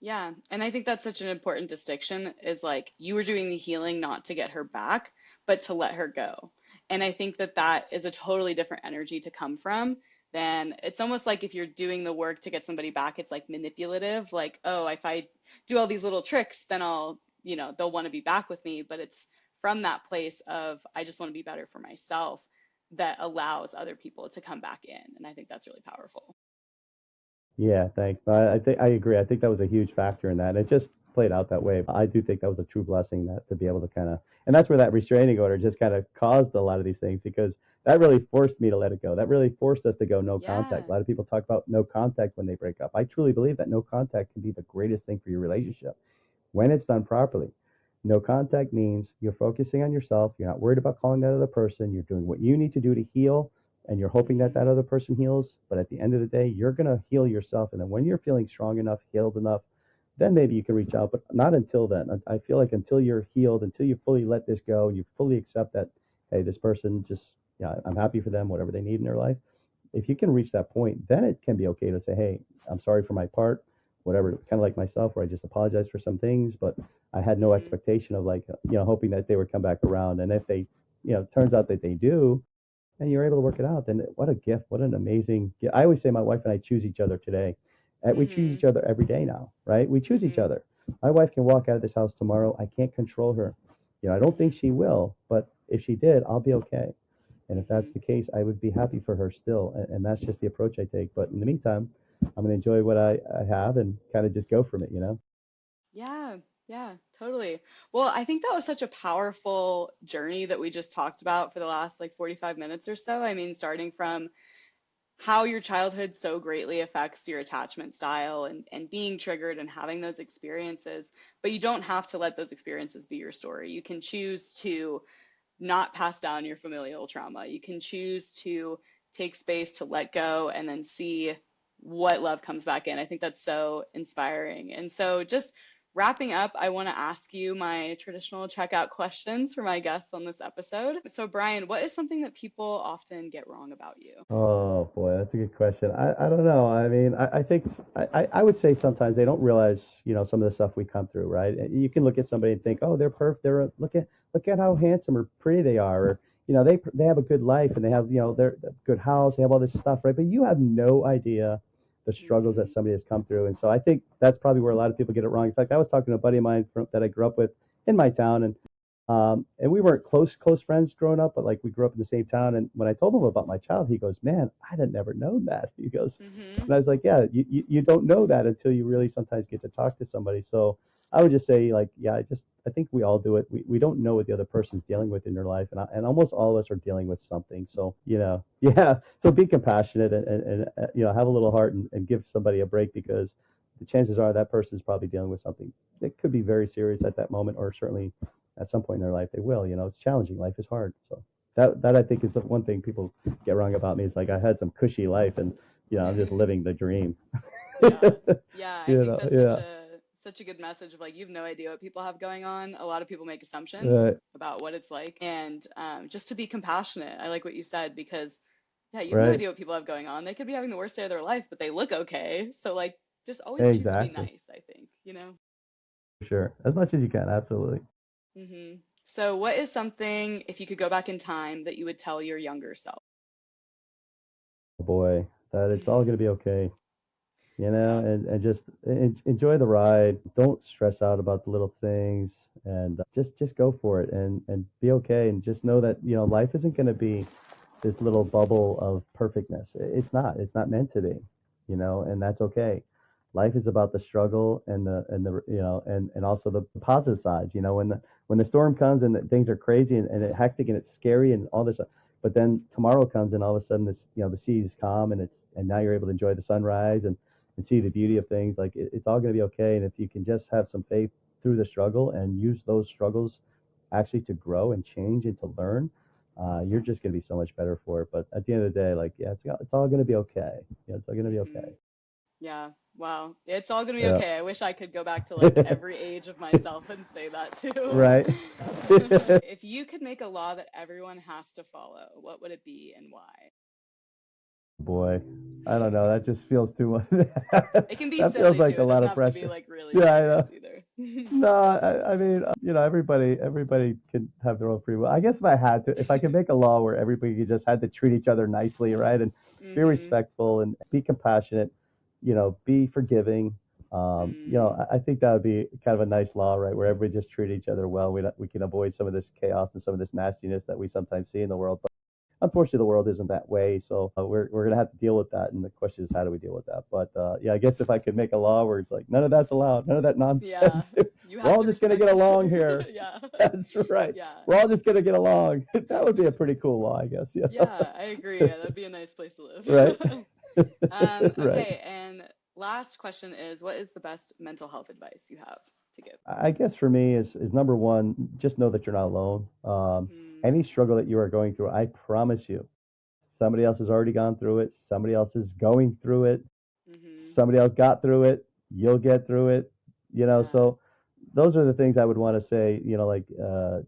Speaker 1: Yeah, and I think that's such an important distinction is like you were doing the healing not to get her back, but to let her go. And I think that that is a totally different energy to come from than it's almost like if you're doing the work to get somebody back, it's like manipulative, like, oh, if I do all these little tricks, then they'll want to be back with me. But it's from that place of I just want to be better for myself that allows other people to come back in. And I think that's really powerful.
Speaker 2: Yeah, thanks. I think I agree. I think that was a huge factor in that. And it just played out that way. I do think that was a true blessing that to be able to kind of, and that's where that restraining order just kind of caused a lot of these things because that really forced me to let it go. That really forced us to go no contact.
Speaker 1: Yeah.
Speaker 2: A lot of people talk about no contact when they break up. I truly believe that no contact can be the greatest thing for your relationship when it's done properly. No contact means you're focusing on yourself. You're not worried about calling that other person. You're doing what you need to do to heal, and you're hoping that
Speaker 1: Hmm.
Speaker 2: that other person heals. But at the end of the day, you're going to heal yourself. And then when you're feeling strong enough, healed enough, then maybe you can reach out, but not until then. I feel like until you're healed, until you fully let this go and you fully accept that, hey, this person just, yeah, I'm happy for them, whatever they need in their life, if you can reach that point, then it can be okay to say, hey, I'm sorry for my part, whatever, kind of like myself, where I just apologize for some things, but I had no
Speaker 1: Hmm.
Speaker 2: expectation of like, hoping that they would come back around. And if they, turns out that they do, and you're able to work it out, then what a gift, what an amazing gift. I always say my wife and I choose each other today. We choose
Speaker 1: Hmm.
Speaker 2: each other every day now, right? We choose each
Speaker 1: Hmm.
Speaker 2: other. My wife can walk out of this house tomorrow. I can't control her. I don't think
Speaker 1: Hmm.
Speaker 2: she will, but if she did, I'll be okay. And if that's
Speaker 1: Hmm.
Speaker 2: the case, I would be happy for her still. And that's just the approach I take. But in the meantime, I'm going to enjoy what I have and kind of just go from it.
Speaker 1: Yeah, yeah, totally. Well, I think that was such a powerful journey that we just talked about for the last like 45 minutes or so. I mean, starting from how your childhood so greatly affects your attachment style and being triggered and having those experiences, but you don't have to let those experiences be your story. You can choose to not pass down your familial trauma. You can choose to take space to let go and then see what love comes back in. I think that's so inspiring. And so, just wrapping up, I want to ask you my traditional checkout questions for my guests on this episode. So, Bryan, what is something that people often get wrong about you?
Speaker 2: Oh boy, that's a good question. I don't know. I mean, I think I would say sometimes they don't realize, some of the stuff we come through, right? And you can look at somebody and think, oh, they're perfect. Look at how handsome or pretty they are, or they have a good life and they have their good house, they have all this stuff, right? But you have no idea the struggles that
Speaker 1: Hmm.
Speaker 2: somebody has come through, and so I think that's probably where a lot of people get it wrong. In fact, I was talking to a buddy of mine that I grew up with in my town, and we weren't close friends growing up, but like we grew up in the same town. And when I told him about my child, he goes, "Man, I'd have never known that." He goes,
Speaker 1: Hmm.
Speaker 2: and I was like, "Yeah, you don't know that until you really sometimes get to talk to somebody." So I would just say, like, yeah, I think we all do it. We don't know what the other person's dealing with in their life, and almost all of us are dealing with something. So yeah. So be compassionate and have a little heart and give somebody a break because the chances are that person is probably dealing with something that could be very serious at that moment, or certainly at some point in their life they will. It's challenging. Life is hard. So that I think is the one thing people get wrong about me. Is like I had some cushy life and I'm just living the dream.
Speaker 1: Yeah. Yeah, I think that's
Speaker 2: Yeah.
Speaker 1: such a good message of like you have no idea what people have going on. A lot of people make assumptions
Speaker 2: Right.
Speaker 1: about what it's like, and just to be compassionate. I like what you said because yeah, you have no
Speaker 2: Right.
Speaker 1: idea what people have going on. They could be having the worst day of their life, but they look okay. So like, just always choose to be
Speaker 2: Exactly.
Speaker 1: nice. I think, you know.
Speaker 2: For sure. As much as you can. Absolutely.
Speaker 1: Hmm. So, what is something if you could go back in time that you would tell your younger self?
Speaker 2: Oh boy, that it's all going to be okay.
Speaker 1: Yeah.
Speaker 2: And just enjoy the ride. Don't stress out about the little things, and just go for it and be okay. And just know that life isn't going to be this little bubble of perfectness. It's not. It's not meant to be, you know, and that's okay. Life is about the struggle and the you know and also the positive sides. You know, when the storm comes and things are crazy and it's hectic and it's scary and all this, but then tomorrow comes and all of a sudden this the sea is calm and now you're able to enjoy the sunrise and see the beauty of things. Like it's all going to be okay. And if you can just have some faith through the struggle and use those struggles actually to grow and change and to learn, you're just going to be so much better for it. But at the end of the day, like, yeah, it's all going to be okay. Yeah, it's all going to be
Speaker 1: Hmm.
Speaker 2: okay.
Speaker 1: Yeah. Wow. It's all gonna be
Speaker 2: Yeah.
Speaker 1: okay. I wish I could go back to like every age of myself and say that too.
Speaker 2: Right.
Speaker 1: If you could make a law that everyone has to follow, what would it be and why?
Speaker 2: Boy, I don't know. That just feels too much.
Speaker 1: It can be
Speaker 2: That feels
Speaker 1: silly too.
Speaker 2: like a
Speaker 1: It
Speaker 2: lot
Speaker 1: doesn't
Speaker 2: of
Speaker 1: have to be
Speaker 2: pressure.
Speaker 1: like really
Speaker 2: Yeah, I
Speaker 1: serious
Speaker 2: know.
Speaker 1: either.
Speaker 2: No, I mean, everybody can have their own free will. I guess if I could make a law where everybody just had to treat each other nicely, right, and be
Speaker 1: Hmm.
Speaker 2: respectful and be compassionate, be forgiving.
Speaker 1: Mm.
Speaker 2: I think that would be kind of a nice law, right, where everybody just treat each other well. We can avoid some of this chaos and some of this nastiness that we sometimes see in the world. Unfortunately, the world isn't that way, so we're gonna have to deal with that. And the question is, how do we deal with that? But yeah, I guess if I could make a law where it's like none of that's allowed, none of that
Speaker 1: Yeah.
Speaker 2: nonsense,
Speaker 1: You
Speaker 2: we're
Speaker 1: have
Speaker 2: all
Speaker 1: to
Speaker 2: just gonna
Speaker 1: respect
Speaker 2: get
Speaker 1: each
Speaker 2: along
Speaker 1: other.
Speaker 2: here.
Speaker 1: Yeah.
Speaker 2: That's right.
Speaker 1: Yeah.
Speaker 2: We're all just gonna get along. That would be a pretty cool law, I guess. Yeah.
Speaker 1: Yeah, I agree. Yeah, that'd be a nice place to
Speaker 2: Right.
Speaker 1: live.
Speaker 2: Right.
Speaker 1: Okay, and last question is, what is the best mental health advice you have to give?
Speaker 2: I guess for me is number one, just know that you're not alone.
Speaker 1: Mm,
Speaker 2: Any struggle that you are going through, I promise you, somebody else has already gone through it. Somebody else is going through it.
Speaker 1: mm-hmm.
Speaker 2: Somebody else got through it. You'll get through it.
Speaker 1: Yeah.
Speaker 2: So those are the things I would want to say, like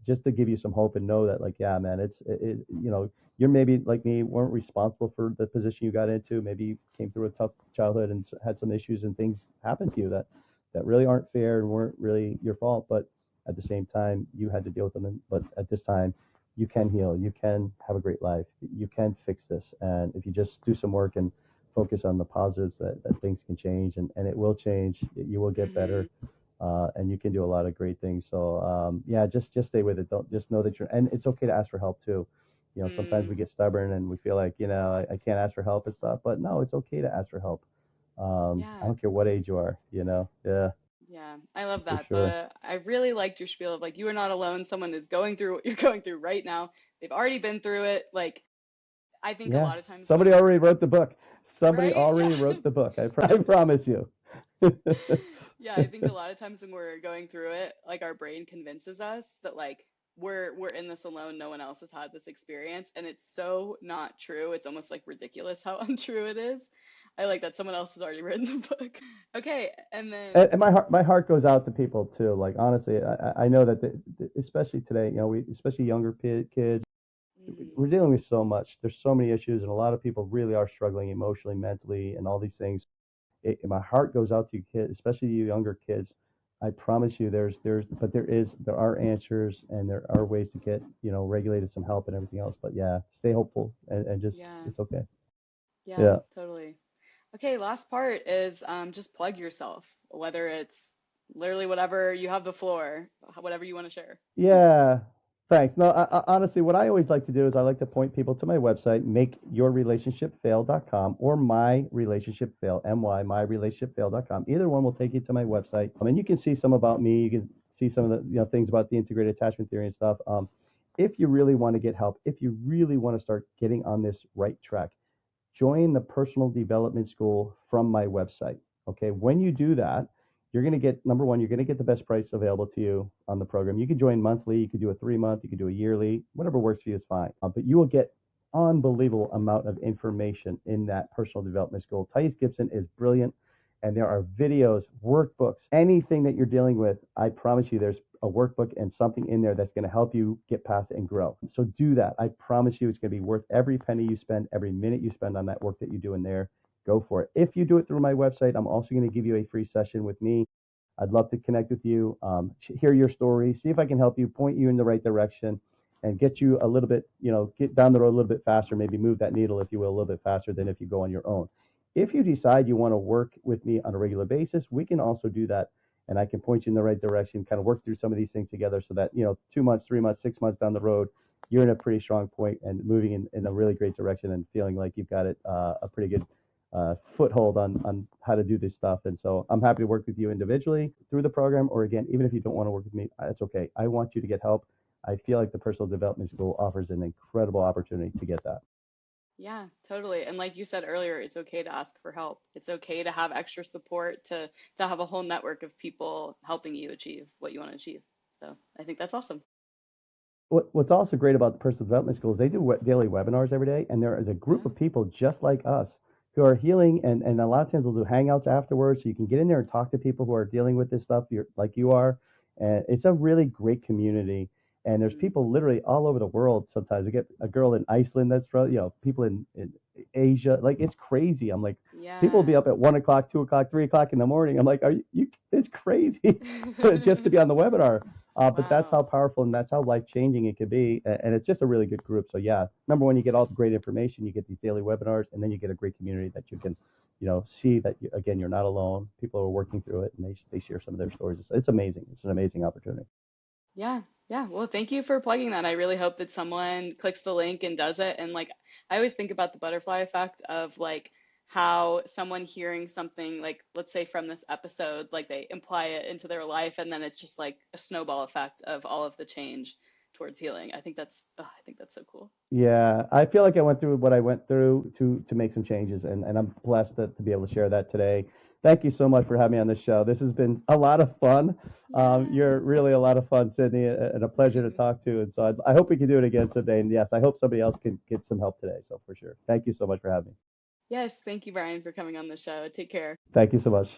Speaker 2: just to give you some hope and know that, like, yeah, man, you're maybe like me, weren't responsible for the position you got into. Maybe you came through a tough childhood and had some issues and things happened to you that really aren't fair and weren't really your fault. But at the same time, you had to deal with them. But at this time, you can heal. You can have a great life. You can fix this. And if you just do some work and focus on the positives, that things can change and it will change. You will get
Speaker 1: Mm-hmm.
Speaker 2: better, and you can do a lot of great things. So yeah, just stay with it. Don't just know that and it's okay to ask for help too. Sometimes
Speaker 1: Mm,
Speaker 2: we get stubborn and we feel like I can't ask for help and stuff, but no, it's okay to ask for help. I
Speaker 1: yeah.
Speaker 2: don't care what age you are. Yeah,
Speaker 1: Yeah. I love
Speaker 2: for
Speaker 1: that.
Speaker 2: sure.
Speaker 1: I really liked your spiel of like, you are not alone. Someone is going through what you're going through right now. They've already been through it. Like, I think a
Speaker 2: Yeah,
Speaker 1: lot of times when
Speaker 2: somebody
Speaker 1: we're,
Speaker 2: already wrote the book. Somebody
Speaker 1: right?
Speaker 2: already
Speaker 1: Yeah.
Speaker 2: wrote the book. I promise you.
Speaker 1: Yeah, I think a lot of times when we're going through it, like our brain convinces us that like we're in this alone, no one else has had this experience, and it's so not true. It's almost like ridiculous how untrue it is. I like that someone else has already written the book. Okay, and then
Speaker 2: And my heart goes out to people too. Like honestly, I know that especially today, we especially younger kids,
Speaker 1: mm,
Speaker 2: we're dealing with so much. There's so many issues, and a lot of people really are struggling emotionally, mentally, and all these things. My heart goes out to you kids, especially you younger kids. I promise you, there are answers, and there are ways to get regulated some help and everything else. But yeah, stay hopeful and just
Speaker 1: yeah,
Speaker 2: it's okay.
Speaker 1: yeah,
Speaker 2: Yeah.
Speaker 1: totally. Okay, last part is just plug yourself, whether it's literally whatever you have the floor, whatever you want to share.
Speaker 2: Yeah. Thanks. No, honestly, what I always like to do is I like to point people to my website, makeyourrelationshipfail.com or myrelationshipfail, myrelationshipfail.com. Either one will take you to my website. And you can see some about me. You can see some of the things about the integrated attachment theory and stuff. If you really want to get help, if you really want to start getting on this right track, join the personal development school from my website. Okay. When you do that, you're going to get number one, you're going to get the best price available to you on the program. You could join monthly, you could do a 3 month, you could do a yearly, whatever works for you is fine. But you will get unbelievable amount of information in that personal development school. Thais Gibson is brilliant, and there are videos, workbooks, anything that you're dealing with. I promise you, there's a workbook and something in there that's going to help you get past it and grow. So do that. I promise you, it's going to be worth every penny you spend, every minute you spend on that work that you do in there. Go for it. If you do it through my website, I'm also going to give you a free session with me. I'd love to connect with you, hear your story, see if I can help you, point you in the right direction, and get you a little bit, get down the road a little bit faster, maybe move that needle, if you will, a little bit faster than if you go on your own. If you decide you want to work with me on a regular basis, we can also do that. And I can point you in the right direction, kind of work through some of these things together so that, 2 months, 3 months, 6 months down the road, you're in a pretty strong point and moving in a really great direction and feeling like you've got it a pretty good foothold on how to do this stuff. And so I'm happy to work with you individually through the program, or again, even if you don't want to work with me, that's okay. I want you to get help. I feel like the personal development school offers an incredible opportunity to get that.
Speaker 1: Yeah, totally. And like you said earlier, it's okay to ask for help. It's okay to have extra support, to have a whole network of people helping you achieve what you want to achieve. So I think that's awesome.
Speaker 2: What's also great about the personal development schools, they do daily webinars every day, and there is a group
Speaker 1: Yeah.
Speaker 2: of people just like us who are healing, and a lot of times we'll do hangouts afterwards, so you can get in there and talk to people who are dealing with this stuff like you are, and it's a really great community. And there's
Speaker 1: Mhm.
Speaker 2: people literally all over the world. Sometimes we get a girl in Iceland that's from, people in Asia. Like it's crazy. I'm like, people will be
Speaker 1: Yeah.
Speaker 2: up at 1 o'clock, 2 o'clock, 3 o'clock in the morning. I'm like, are you? It's crazy just to be on the webinar. But that's how
Speaker 1: Wow.
Speaker 2: powerful and that's how life changing it could be. And it's just a really good group. So yeah, number one, you get all the great information, you get these daily webinars, and then you get a great community that you can, see that again, you're not alone. People are working through it, and they share some of their stories. It's amazing. It's an amazing opportunity.
Speaker 1: Yeah, yeah. Well, thank you for plugging that. I really hope that someone clicks the link and does it. And like, I always think about the butterfly effect of like how someone hearing something, like, let's say from this episode, like they imply it into their life, and then it's just like a snowball effect of all of the change towards healing. I think that's so cool.
Speaker 2: Yeah, I feel like I went through what I went through to make some changes, and I'm blessed to be able to share that today. Thank you so much for having me on this show. This has been a lot of fun.
Speaker 1: Yeah.
Speaker 2: You're really a lot of fun, Sydney, and a pleasure to talk to. And so I hope we can do it again someday. And yes, I hope somebody else can get some help today. So for sure. Thank you so much for having me.
Speaker 1: Yes, thank you, Brian, for coming on the show. Take care.
Speaker 2: Thank you so much.